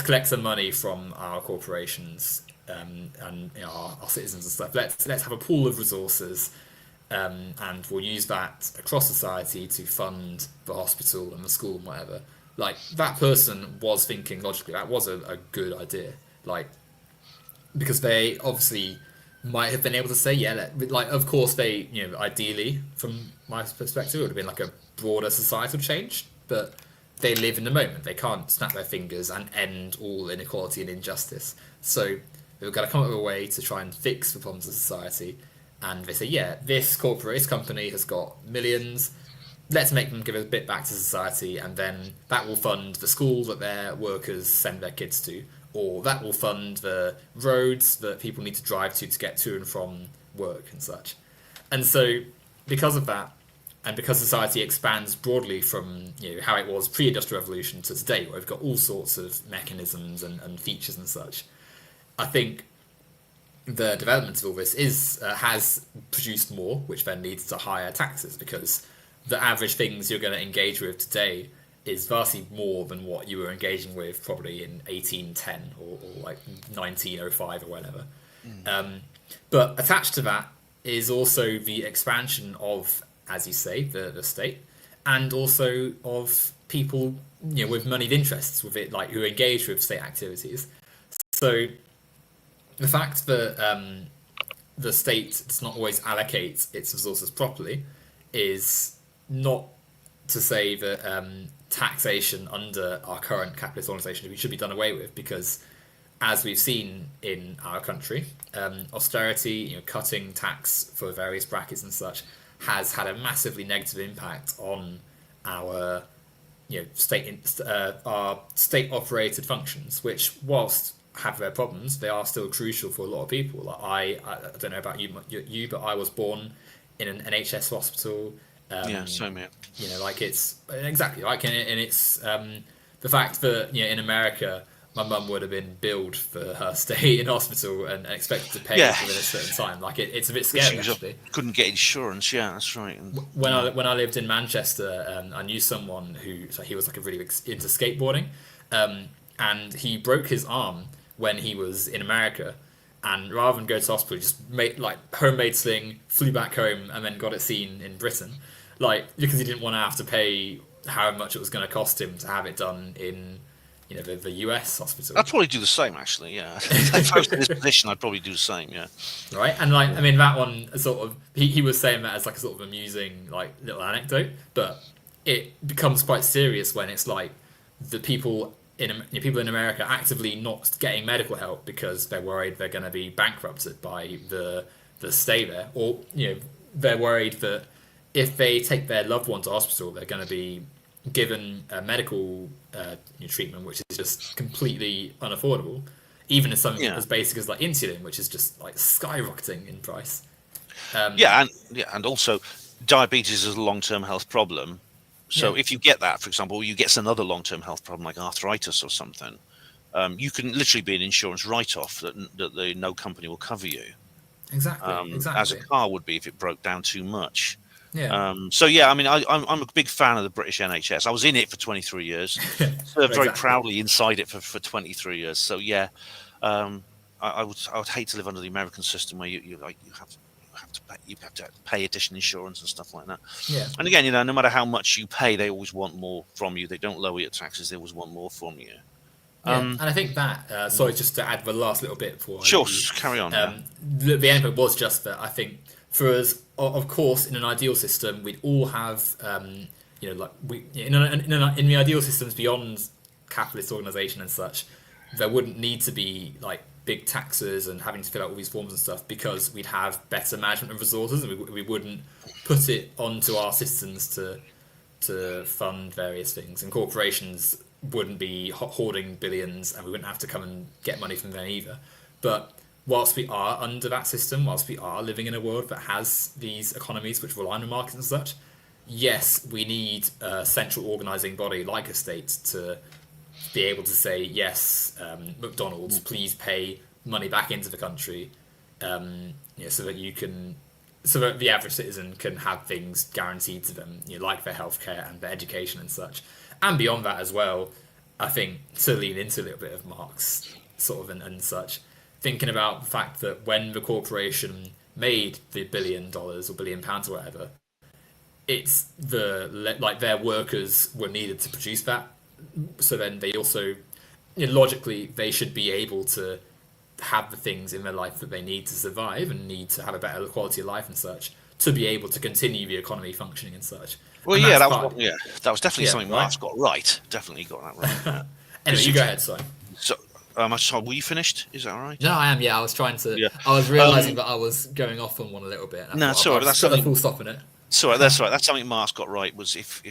Speaker 2: collect some money from our corporations and our citizens and stuff. Let's have a pool of resources, and we'll use that across society to fund the hospital and the school and whatever." Like that person was thinking logically. That was a good idea. Like because they obviously might have been able to say, yeah, like of course they, ideally from my perspective, it would have been like a broader societal change, but they live in the moment. They can't snap their fingers and end all inequality and injustice. So they've got to come up with a way to try and fix the problems of society. And they say, yeah, this company has got millions. Let's make them give a bit back to society, and then that will fund the school that their workers send their kids to, or that will fund the roads that people need to drive to get to and from work and such. And so, because of that, and because society expands broadly from how it was pre-industrial revolution to today, where we've got all sorts of mechanisms and features and such, I think the development of all this has produced more, which then leads to higher taxes, because the average things you're going to engage with today is vastly more than what you were engaging with probably in 1810 or like 1905 or whatever. But attached to that is also the expansion of, as you say, the state, and also of people with moneyed interests with it, like who engage with state activities. So the fact that the state does not always allocate its resources properly is not to say that taxation under our current capitalist organisation should be done away with, because as we've seen in our country, austerity, cutting tax for various brackets and such, has had a massively negative impact on our our state-operated functions, which, whilst have their problems, they are still crucial for a lot of people. Like I don't know about you, but I was born in an NHS hospital.
Speaker 1: Yeah, same here.
Speaker 2: Like it's exactly like, and it's the fact that in America, my mum would have been billed for her stay in hospital and expected to pay within a certain time. Like it's a bit scary actually.
Speaker 1: Couldn't get insurance. Yeah, that's right.
Speaker 2: When I lived in Manchester, I knew someone who, so he was like a really into skateboarding, and he broke his arm when he was in America. And rather than go to hospital, he just made like homemade sling, flew back home, and then got it seen in Britain. Like, because he didn't want to have to pay how much it was going to cost him to have it done in, the US hospital.
Speaker 1: I'd probably do the same, actually. Yeah, if I was in this position, I'd probably do the same. Yeah.
Speaker 2: Right, and like, I mean, that one sort of he was saying that as like a sort of amusing like little anecdote, but it becomes quite serious when it's like the people in America actively not getting medical help because they're worried they're going to be bankrupted by the stay there, or they're worried that if they take their loved one to hospital, they're going to be given medical treatment which is just completely unaffordable, even as something as basic as like insulin, which is just like skyrocketing in price.
Speaker 1: And also diabetes is a long-term health problem. So if you get that, for example, or you get another long-term health problem like arthritis or something, you can literally be an insurance write-off that no company will cover you.
Speaker 2: Exactly.
Speaker 1: As a car would be if it broke down too much.
Speaker 2: Yeah.
Speaker 1: I mean, I'm a big fan of the British NHS. I was in it for 23 years, served very proudly inside it for 23 years. So I would hate to live under the American system where you have to pay additional insurance and stuff like that.
Speaker 2: Yeah.
Speaker 1: And again, no matter how much you pay, they always want more from you. They don't lower your taxes; they always want more from you.
Speaker 2: And I think that sorry, just to add the last little bit before.
Speaker 1: Sure, carry on.
Speaker 2: The end point was just that I think for us, of course, in an ideal system, we'd all have, in the ideal systems beyond capitalist organisation and such, there wouldn't need to be like big taxes and having to fill out all these forms and stuff, because we'd have better management of resources, and we wouldn't put it onto our citizens to fund various things, and corporations wouldn't be hoarding billions, and we wouldn't have to come and get money from them either. But whilst we are under that system, whilst we are living in a world that has these economies which rely on the markets and such, yes, we need a central organising body like a state to be able to say, yes, McDonald's, please pay money back into the country, so that you can so that the average citizen can have things guaranteed to them, like their healthcare and their education and such, and beyond that as well. I think to lean into a little bit of Marx sort of and such, thinking about the fact that when the corporation made the $1 billion or £1 billion or whatever, it's their workers were needed to produce that. So then they also, logically, they should be able to have the things in their life that they need to survive and need to have a better quality of life and such to be able to continue the economy functioning and such.
Speaker 1: Well,
Speaker 2: and
Speaker 1: yeah, that was definitely something
Speaker 2: right.
Speaker 1: Marx got right. Definitely got that right.
Speaker 2: Anyway, you go ahead, sorry.
Speaker 1: So, sorry, were you finished? Is that all right?
Speaker 2: No, I am. Yeah, I was trying to.
Speaker 1: Yeah.
Speaker 2: I was realizing that I was going off on one a little bit.
Speaker 1: No, it's all right. That's
Speaker 2: got a
Speaker 1: something.
Speaker 2: full stop in it.
Speaker 1: Sorry, that's right. That's something Marx got right. Was if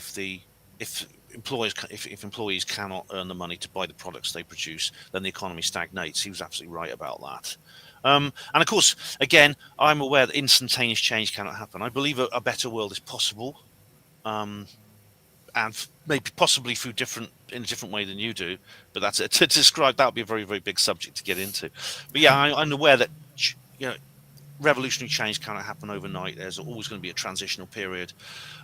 Speaker 1: employees cannot earn the money to buy the products they produce, then the economy stagnates. He was absolutely right about that. And of course, again, I'm aware that instantaneous change cannot happen. I believe a better world is possible, and maybe possibly in a different way than you do. But that's it. To describe that would be a very, very big subject to get into. But yeah, I'm aware that revolutionary change cannot happen overnight. There's always going to be a transitional period.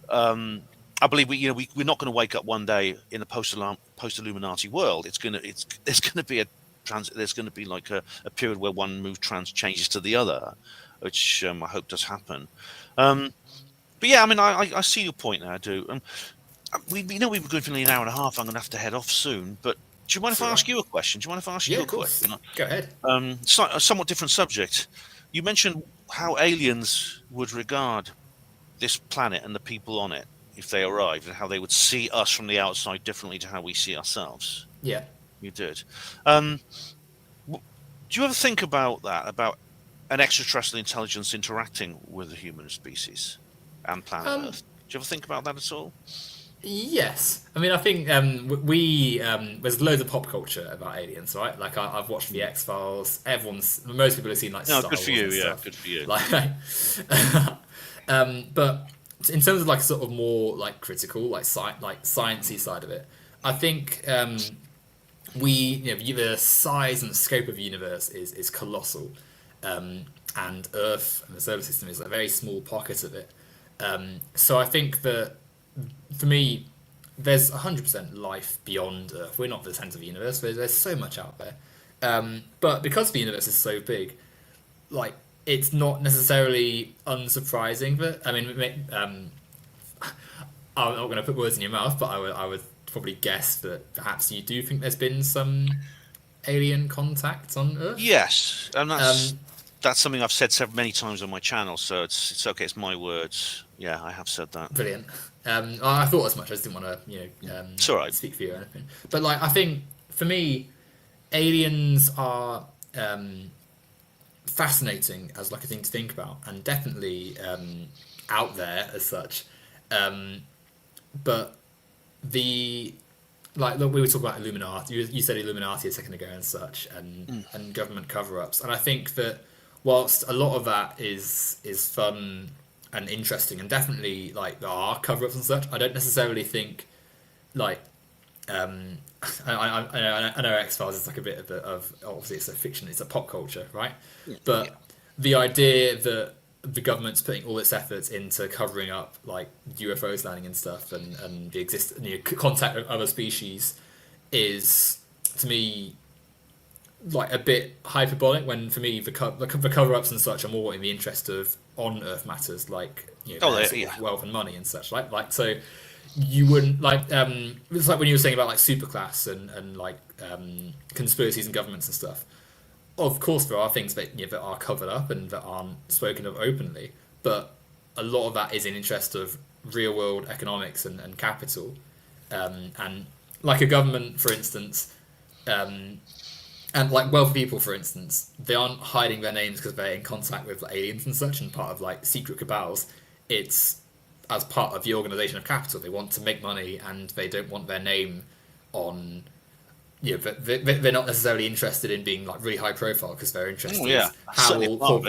Speaker 1: I believe we're not going to wake up one day in a post-Illuminati world. There's going to be there's going to be like a period where one move changes to the other, which I hope does happen. But yeah, I mean, I see your point there, I do. We were going for nearly an hour and a half. I'm going to have to head off soon. But do you mind if I ask you a question?
Speaker 2: Yeah, of course. Go ahead.
Speaker 1: It's a somewhat different subject. You mentioned how aliens would regard this planet and the people on it if they arrived, and how they would see us from the outside differently to how we see ourselves.
Speaker 2: Yeah.
Speaker 1: You did. Do you ever think about that, about an extraterrestrial intelligence interacting with the human species and planet Earth? Do you ever think about that at all?
Speaker 2: Yes. I mean, I think there's loads of pop culture about aliens, right? Like I've watched the X-Files. Most people have seen like Star Wars.
Speaker 1: Good for you.
Speaker 2: Yeah,
Speaker 1: good for you.
Speaker 2: But in terms of like sort of more like critical, like sciencey side of it, I think the size and scope of the universe is colossal, and Earth and the solar system is a very small pocket of it. So I think that for me, there's 100% life beyond Earth. We're not the centre of the universe. There's so much out there, but because the universe is so big, like it's not necessarily unsurprising. But I mean, I'm not going to put words in your mouth, but I would probably guess that perhaps you do think there's been some alien contact on Earth.
Speaker 1: Yes, and that's something I've said many times on my channel, so it's okay. It's my words. Yeah, I have said that.
Speaker 2: Brilliant. I thought as much. I just didn't want to,
Speaker 1: it's all right.
Speaker 2: speak for you or anything. But like, I think for me, aliens are fascinating as like a thing to think about, and definitely out there as such. But look, we were talking about Illuminati. You said Illuminati a second ago and such, and government cover-ups, and I think that whilst a lot of that is fun and interesting, and definitely like there are cover-ups and such, I don't necessarily think like I know X-Files is like a bit of obviously it's a fiction, it's a pop culture, right? But the idea that the government's putting all its efforts into covering up like UFOs landing and stuff, and the contact with other species is to me like a bit hyperbolic, when for me the cover-ups and such are more in the interest of on Earth matters, like wealth and money and such, like so you wouldn't like it's like when you were saying about like superclass and like conspiracies and governments and stuff. Of course there are things that that are covered up and that aren't spoken of openly, but a lot of that is in interest of real world economics and capital, and like a government for instance, and like wealthy people for instance, they aren't hiding their names because they're in contact with like, aliens and such and part of like secret cabals. It's as part of the organisation of capital. They want to make money and they don't want their name on. Yeah, but they're not necessarily interested in being like really high profile because they're interested in how will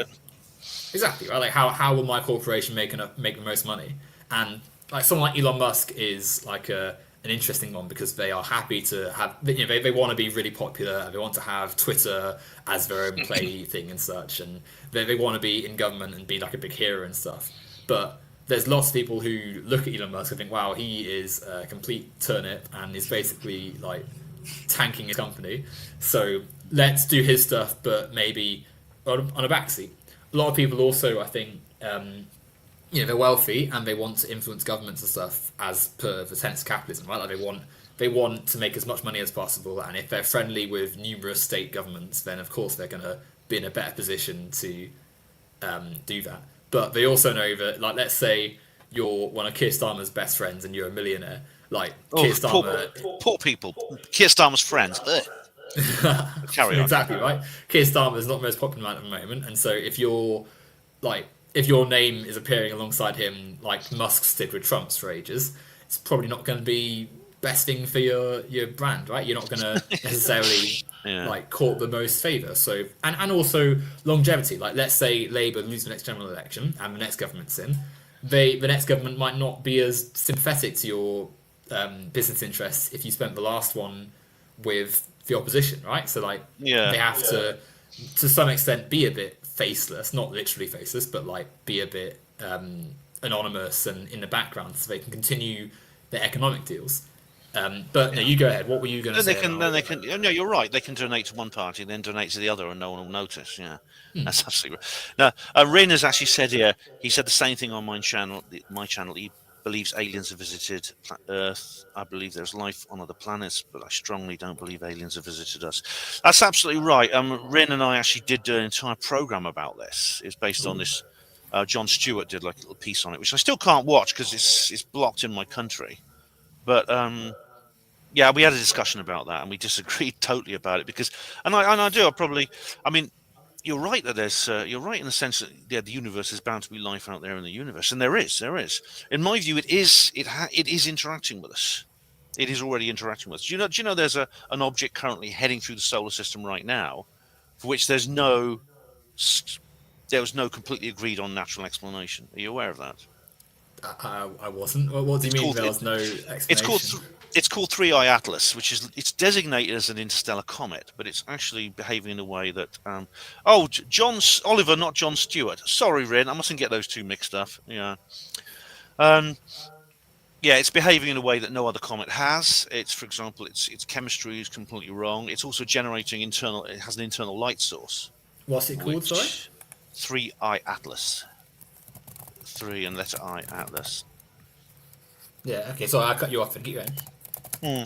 Speaker 2: exactly right. Like how will my corporation make the most money? And like someone like Elon Musk is like a an interesting one because they are happy to have, they want to be really popular and they want to have Twitter as their own play thing and such, and they want to be in government and be like a big hero and stuff. But there's lots of people who look at Elon Musk and think, wow, he is a complete turnip and is basically like tanking his company. So let's do his stuff, but maybe on a backseat. A lot of people also, I think, they're wealthy and they want to influence governments and stuff as per the tenets of capitalism, right? Like they want to make as much money as possible, and if they're friendly with numerous state governments, then of course they're going to be in a better position to do that. But they also know that, like, let's say you're one of Keir Starmer's best friends and you're a millionaire. Like, Keir Starmer,
Speaker 1: poor people, Keir Starmer's friends. Carry on.
Speaker 2: Exactly right. Keir Starmer is not the most popular man at the moment, and so if your name is appearing alongside him, like Musk's did with Trump's for ages, it's probably not going to be best thing for your brand, right? You're not going to necessarily like court the most favour. So and also longevity. Like, let's say Labour lose the next general election and the next government's in, the next government might not be as sympathetic to your business interests if you spent the last one with the opposition, right? So like they have to some extent be a bit faceless, not literally faceless, but like be a bit anonymous and in the background so they can continue their economic deals. But no, you go ahead. What were you going to say?
Speaker 1: Then they can. No, you're right. They can donate to one party, then donate to the other, and no one will notice. Yeah, that's absolutely right. Now, Rin has actually said here. He said the same thing on my channel. He believes aliens have visited Earth. I believe there's life on other planets, but I strongly don't believe aliens have visited us. That's absolutely right. Rin and I actually did do an entire program about this. It's based on this. Jon Stewart did like a little piece on it, which I still can't watch because it's blocked in my country. But yeah, we had a discussion about that, and we disagreed totally about it because, I mean, you're right that you're right in the sense that the universe is bound to be life out there in the universe, and there is. In my view, it is interacting with us. It is already interacting with us. Do you know there's an object currently heading through the solar system right now, for which there was no completely agreed on natural explanation. Are you aware of that?
Speaker 2: I wasn't. What do you mean there was no explanation?
Speaker 1: It's called 3I Atlas, which is it's designated as an interstellar comet, but it's actually behaving in a way that John Oliver, not Jon Stewart. Sorry, Rin, I mustn't get those two mixed up. Yeah. It's behaving in a way that no other comet has. It's, for example, its chemistry is completely wrong. It's also generating it has an internal light source.
Speaker 2: What's it called, sorry?
Speaker 1: 3I Atlas. 3 and letter I Atlas.
Speaker 2: Yeah, okay, so I cut you off and keep going.
Speaker 1: Well,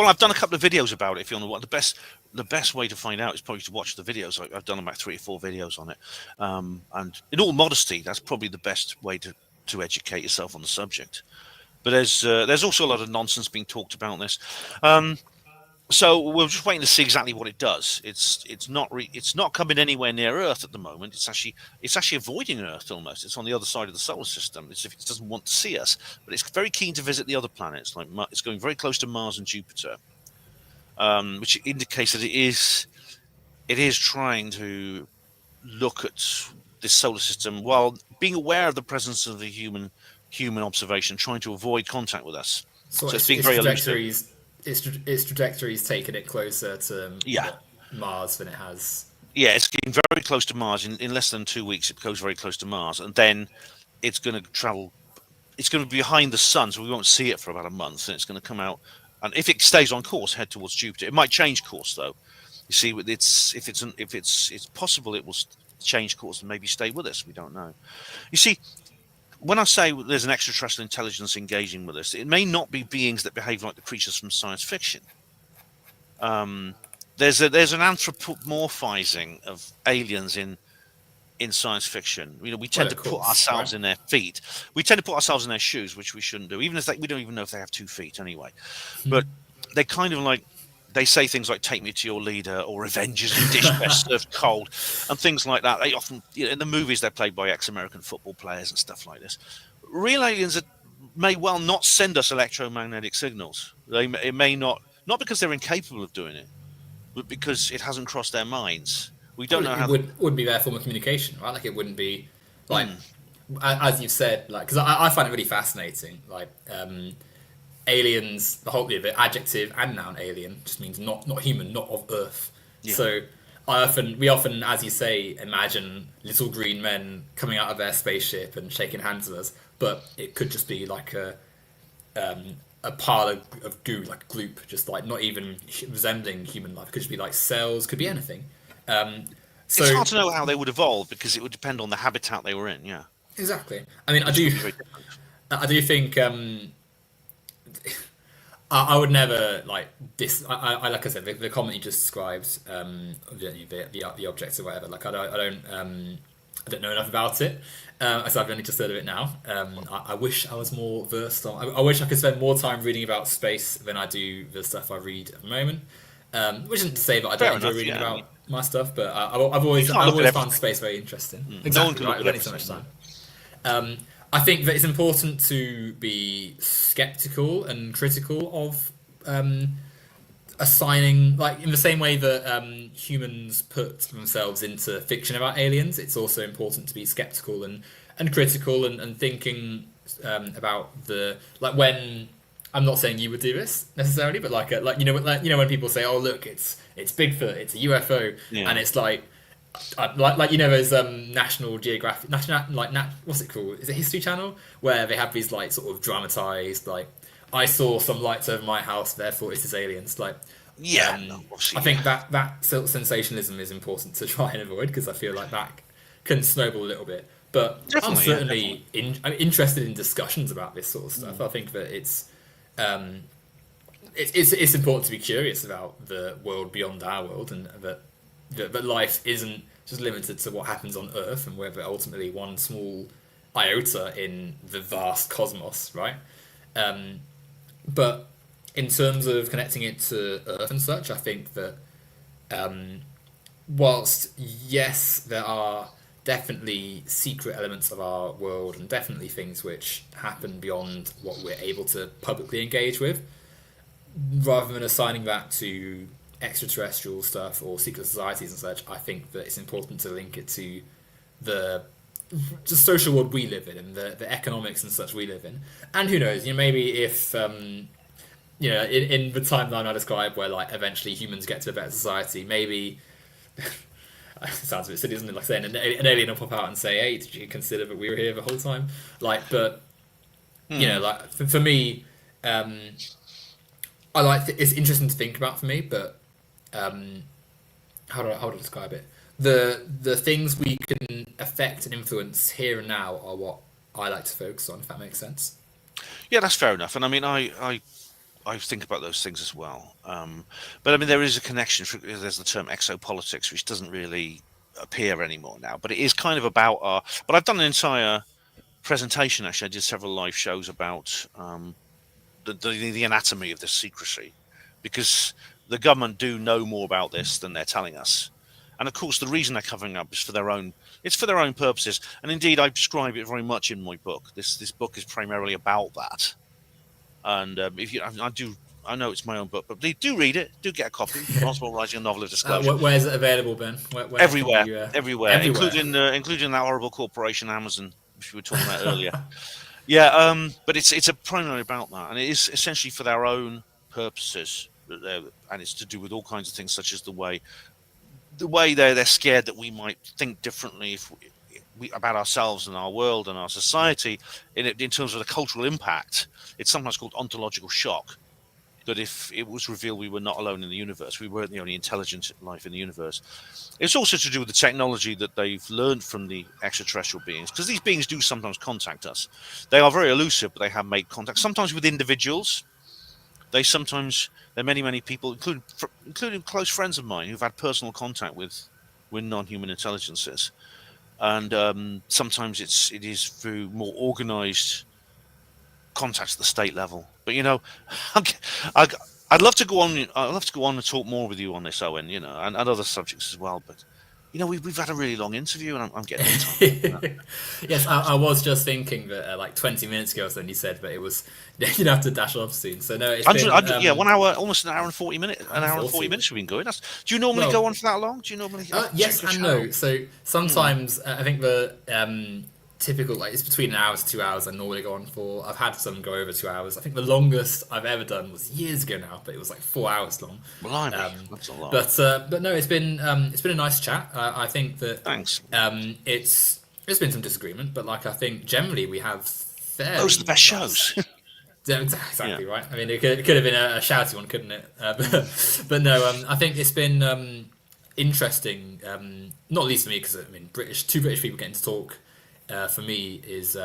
Speaker 1: I've done a couple of videos about it. If you want to watch, the best way to find out is probably to watch the videos. I've done about 3 or 4 videos on it, and in all modesty, that's probably the best way to educate yourself on the subject. But there's also a lot of nonsense being talked about this. So we're just waiting to see exactly what it does. It's not coming anywhere near Earth at the moment. It's actually avoiding Earth almost. It's on the other side of the solar system. It's if it doesn't want to see us, but it's very keen to visit the other planets. Like it's going very close to Mars and Jupiter, which indicates that it is trying to look at this solar system while being aware of the presence of the human observation, trying to avoid contact with us.
Speaker 2: So it's being very elusive. Its trajectory is taking it closer to Mars than it has.
Speaker 1: Yeah, it's getting very close to Mars. In less than 2 weeks, it goes very close to Mars, and then it's going to travel. It's going to be behind the sun, so we won't see it for about a month, and it's going to come out. And if it stays on course, head towards Jupiter. It might change course, though. You see, it's possible it will change course and maybe stay with us. We don't know. You see. When I say there's an extraterrestrial intelligence engaging with us, it may not be beings that behave like the creatures from science fiction. There's an anthropomorphizing of aliens in science fiction. We tend to put ourselves in their feet. We tend to put ourselves in their shoes, which we shouldn't do. Even if we don't even know if they have 2 feet anyway. But they kind of like. They say things like "Take me to your leader" or "Avengers in dish best served cold," and things like that. They often, in the movies, they're played by ex-American football players and stuff like this. Real aliens may well not send us electromagnetic signals. It may not because they're incapable of doing it, but because it hasn't crossed their minds. We don't know how.
Speaker 2: It would be their form of communication, right? Like it wouldn't be like as you've said, like because I find it really fascinating, like. aliens, the adjective and noun alien just means not human, not of Earth.
Speaker 1: Yeah.
Speaker 2: So we often, as you say, imagine little green men coming out of their spaceship and shaking hands with us, but it could just be like a pile of goo, like gloop, just like not even resembling human life. It could just be like cells, could be anything. So
Speaker 1: It's hard to know how they would evolve because it would depend on the habitat they were in. Yeah,
Speaker 2: exactly. I mean,
Speaker 1: Which would be very different.
Speaker 2: I do think I would never like this. I like I said, the comment you just described, the objects or whatever. Like I don't know enough about it. So I've only just heard of it now. I wish I was more versed on. I wish I could spend more time reading about space than I do the stuff I read at the moment. Which isn't to say that I
Speaker 1: Fair
Speaker 2: don't enjoy
Speaker 1: enough,
Speaker 2: reading
Speaker 1: yeah,
Speaker 2: about my stuff, but I've always
Speaker 1: can't look at
Speaker 2: found
Speaker 1: everything.
Speaker 2: space very interesting.
Speaker 1: No one
Speaker 2: Exactly
Speaker 1: can
Speaker 2: right.
Speaker 1: look
Speaker 2: With
Speaker 1: at
Speaker 2: only so much
Speaker 1: everything.
Speaker 2: time. I think that it's important to be skeptical and critical of assigning, like in the same way that humans put themselves into fiction about aliens. It's also important to be skeptical and critical and thinking about the like when. I'm not saying you would do this necessarily, but like when people say, "Oh, look, it's Bigfoot, it's a UFO,"
Speaker 1: Yeah.
Speaker 2: and it's like there's National Geographic, what's it called? Is it History Channel where they have these like sort of dramatized like I saw some lights over my house, therefore it is aliens. Like
Speaker 1: Yeah, no, obviously,
Speaker 2: I think
Speaker 1: yeah.
Speaker 2: that sort of sensationalism is important to try and avoid because I feel like that can snowball a little bit. But I'm
Speaker 1: Definitely, yeah,
Speaker 2: certainly I'm interested in discussions about this sort of stuff. I think that it's important to be curious about the world beyond our world, and that life isn't just limited to what happens on Earth, and we're ultimately one small iota in the vast cosmos, right? But in terms of connecting it to Earth and such, I think that whilst yes, there are definitely secret elements of our world and definitely things which happen beyond what we're able to publicly engage with, rather than assigning that to extraterrestrial stuff or secret societies and such, I think that it's important to link it to the just social world we live in and the economics and such we live in. And who knows, maybe if in the timeline I described where like eventually humans get to a better society, maybe it sounds a bit silly, isn't it? Like saying an alien will pop out and say, "Hey, did you consider that we were here the whole time?" Like, but like for me, I like it's interesting to think about for me, but how do I describe it? The things we can affect and influence here and now are what I like to focus on. If that makes sense.
Speaker 1: Yeah, that's fair enough. And I mean, I think about those things as well. But I mean, there is a connection. There's the term exopolitics, which doesn't really appear anymore now. But it is kind of about our. But I've done an entire presentation. Actually, I did several live shows about the anatomy of this secrecy, because the government do know more about this than they're telling us. And of course, the reason they're covering up is for their own. It's for their own purposes. And indeed, I describe it very much in my book. This book is primarily about that. And if you, I know it's my own book, but please do read it. Do get a copy. Oswald writing a novel of disclosure.
Speaker 2: Where's it available, Ben? Where
Speaker 1: Everywhere,
Speaker 2: can you,
Speaker 1: everywhere,
Speaker 2: everywhere.
Speaker 1: including that horrible corporation Amazon, which we were talking about earlier. Yeah, but it's a primarily about that, and it is essentially for their own purposes, and it's to do with all kinds of things, such as the way they're scared that we might think differently if we about ourselves and our world and our society in terms of the cultural impact. It's sometimes called ontological shock. That if it was revealed we were not alone in the universe, we weren't the only intelligent life in the universe. It's also to do with the technology that they've learned from the extraterrestrial beings, because these beings do sometimes contact us. They are very elusive, but they have made contact, sometimes with individuals. There are many people, including close friends of mine, who've had personal contact with non-human intelligences. And sometimes it is through more organized contacts at the state level. But I'd love to go on. I'd love to go on and talk more with you on this, Owen. And other subjects as well. But we've had a really long interview, and I'm getting tired.
Speaker 2: Yes, I was just thinking that like 20 minutes ago or something you said that it was you'd have to dash off soon. So no, it's been
Speaker 1: 1 hour, almost an hour and 40 minutes. An hour and 40 minutes we've been going. Do you normally
Speaker 2: Well,
Speaker 1: go on for that long? Do you normally?
Speaker 2: yes and no. So sometimes I think the typical, like it's between an hour to 2 hours I normally go on for. I've had some go over 2 hours. I think the longest I've ever done was years ago now, but it was like 4 hours long.
Speaker 1: Blimey, that's a lot.
Speaker 2: But no, it's been a nice chat. I think that
Speaker 1: Thanks.
Speaker 2: There's been some disagreement, but like I think generally we have fairly
Speaker 1: Those are the best shows.
Speaker 2: Yeah, exactly right. I mean, it could have been a shouty one, couldn't it? But no, I think it's been interesting. Not least for me, because I mean, two British people getting to talk for me is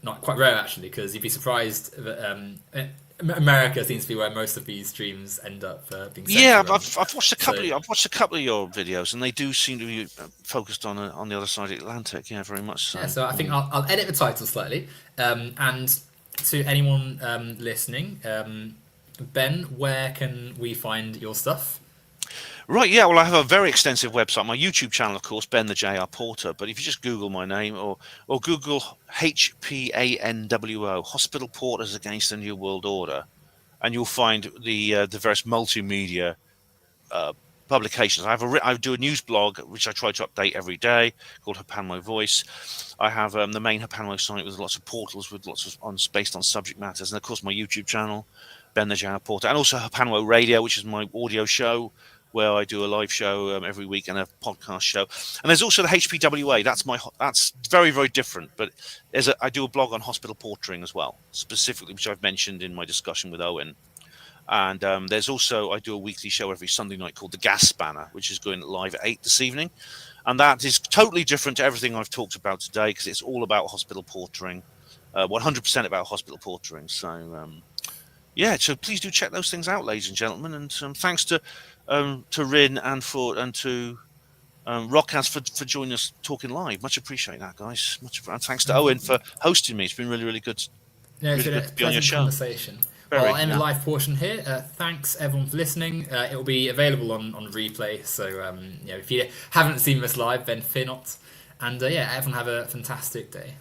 Speaker 2: not quite rare actually. Because you'd be surprised that America seems to be where most of these streams end up being.
Speaker 1: Yeah, I've watched a couple. I've watched a couple of your videos, and they do seem to be focused on the other side of the Atlantic. Yeah, very much so.
Speaker 2: Yeah, so I think I'll edit the title slightly, and. To anyone listening, Ben, where can we find your stuff?
Speaker 1: Right, yeah, well, I have a very extensive website. My YouTube channel, of course, Ben the Thejrporter. But if you just Google my name or Google HPANWO, Hospital Porters Against the New World Order, and you'll find the various multimedia publications. I do a news blog which I try to update every day called Hapanmo Voice. I have the main Hapanmo site with lots of portals with lots of based on subject matters, and of course my YouTube channel, Ben the Thejrporter, and also Hapanmo Radio, which is my audio show where I do a live show every week and a podcast show. And there's also the HPWA. That's very, very different. But I do a blog on hospital portering as well, specifically, which I've mentioned in my discussion with Owen. And there's also, I do a weekly show every Sunday night called The Gas Spanner, which is going live at 8 this evening. And that is totally different to everything I've talked about today, because it's all about hospital portering, 100% about hospital portering. So, yeah, so please do check those things out, ladies and gentlemen. And thanks to Rin and to Rockaz for joining us talking live. Much appreciate that, guys. And thanks to Owen for hosting me. It's been really, really good.
Speaker 2: Yeah, it's been a pleasant conversation. Well, I'll end the live portion here. Thanks everyone for listening. It will be available on replay. So if you haven't seen this live, then fear not. And everyone have a fantastic day.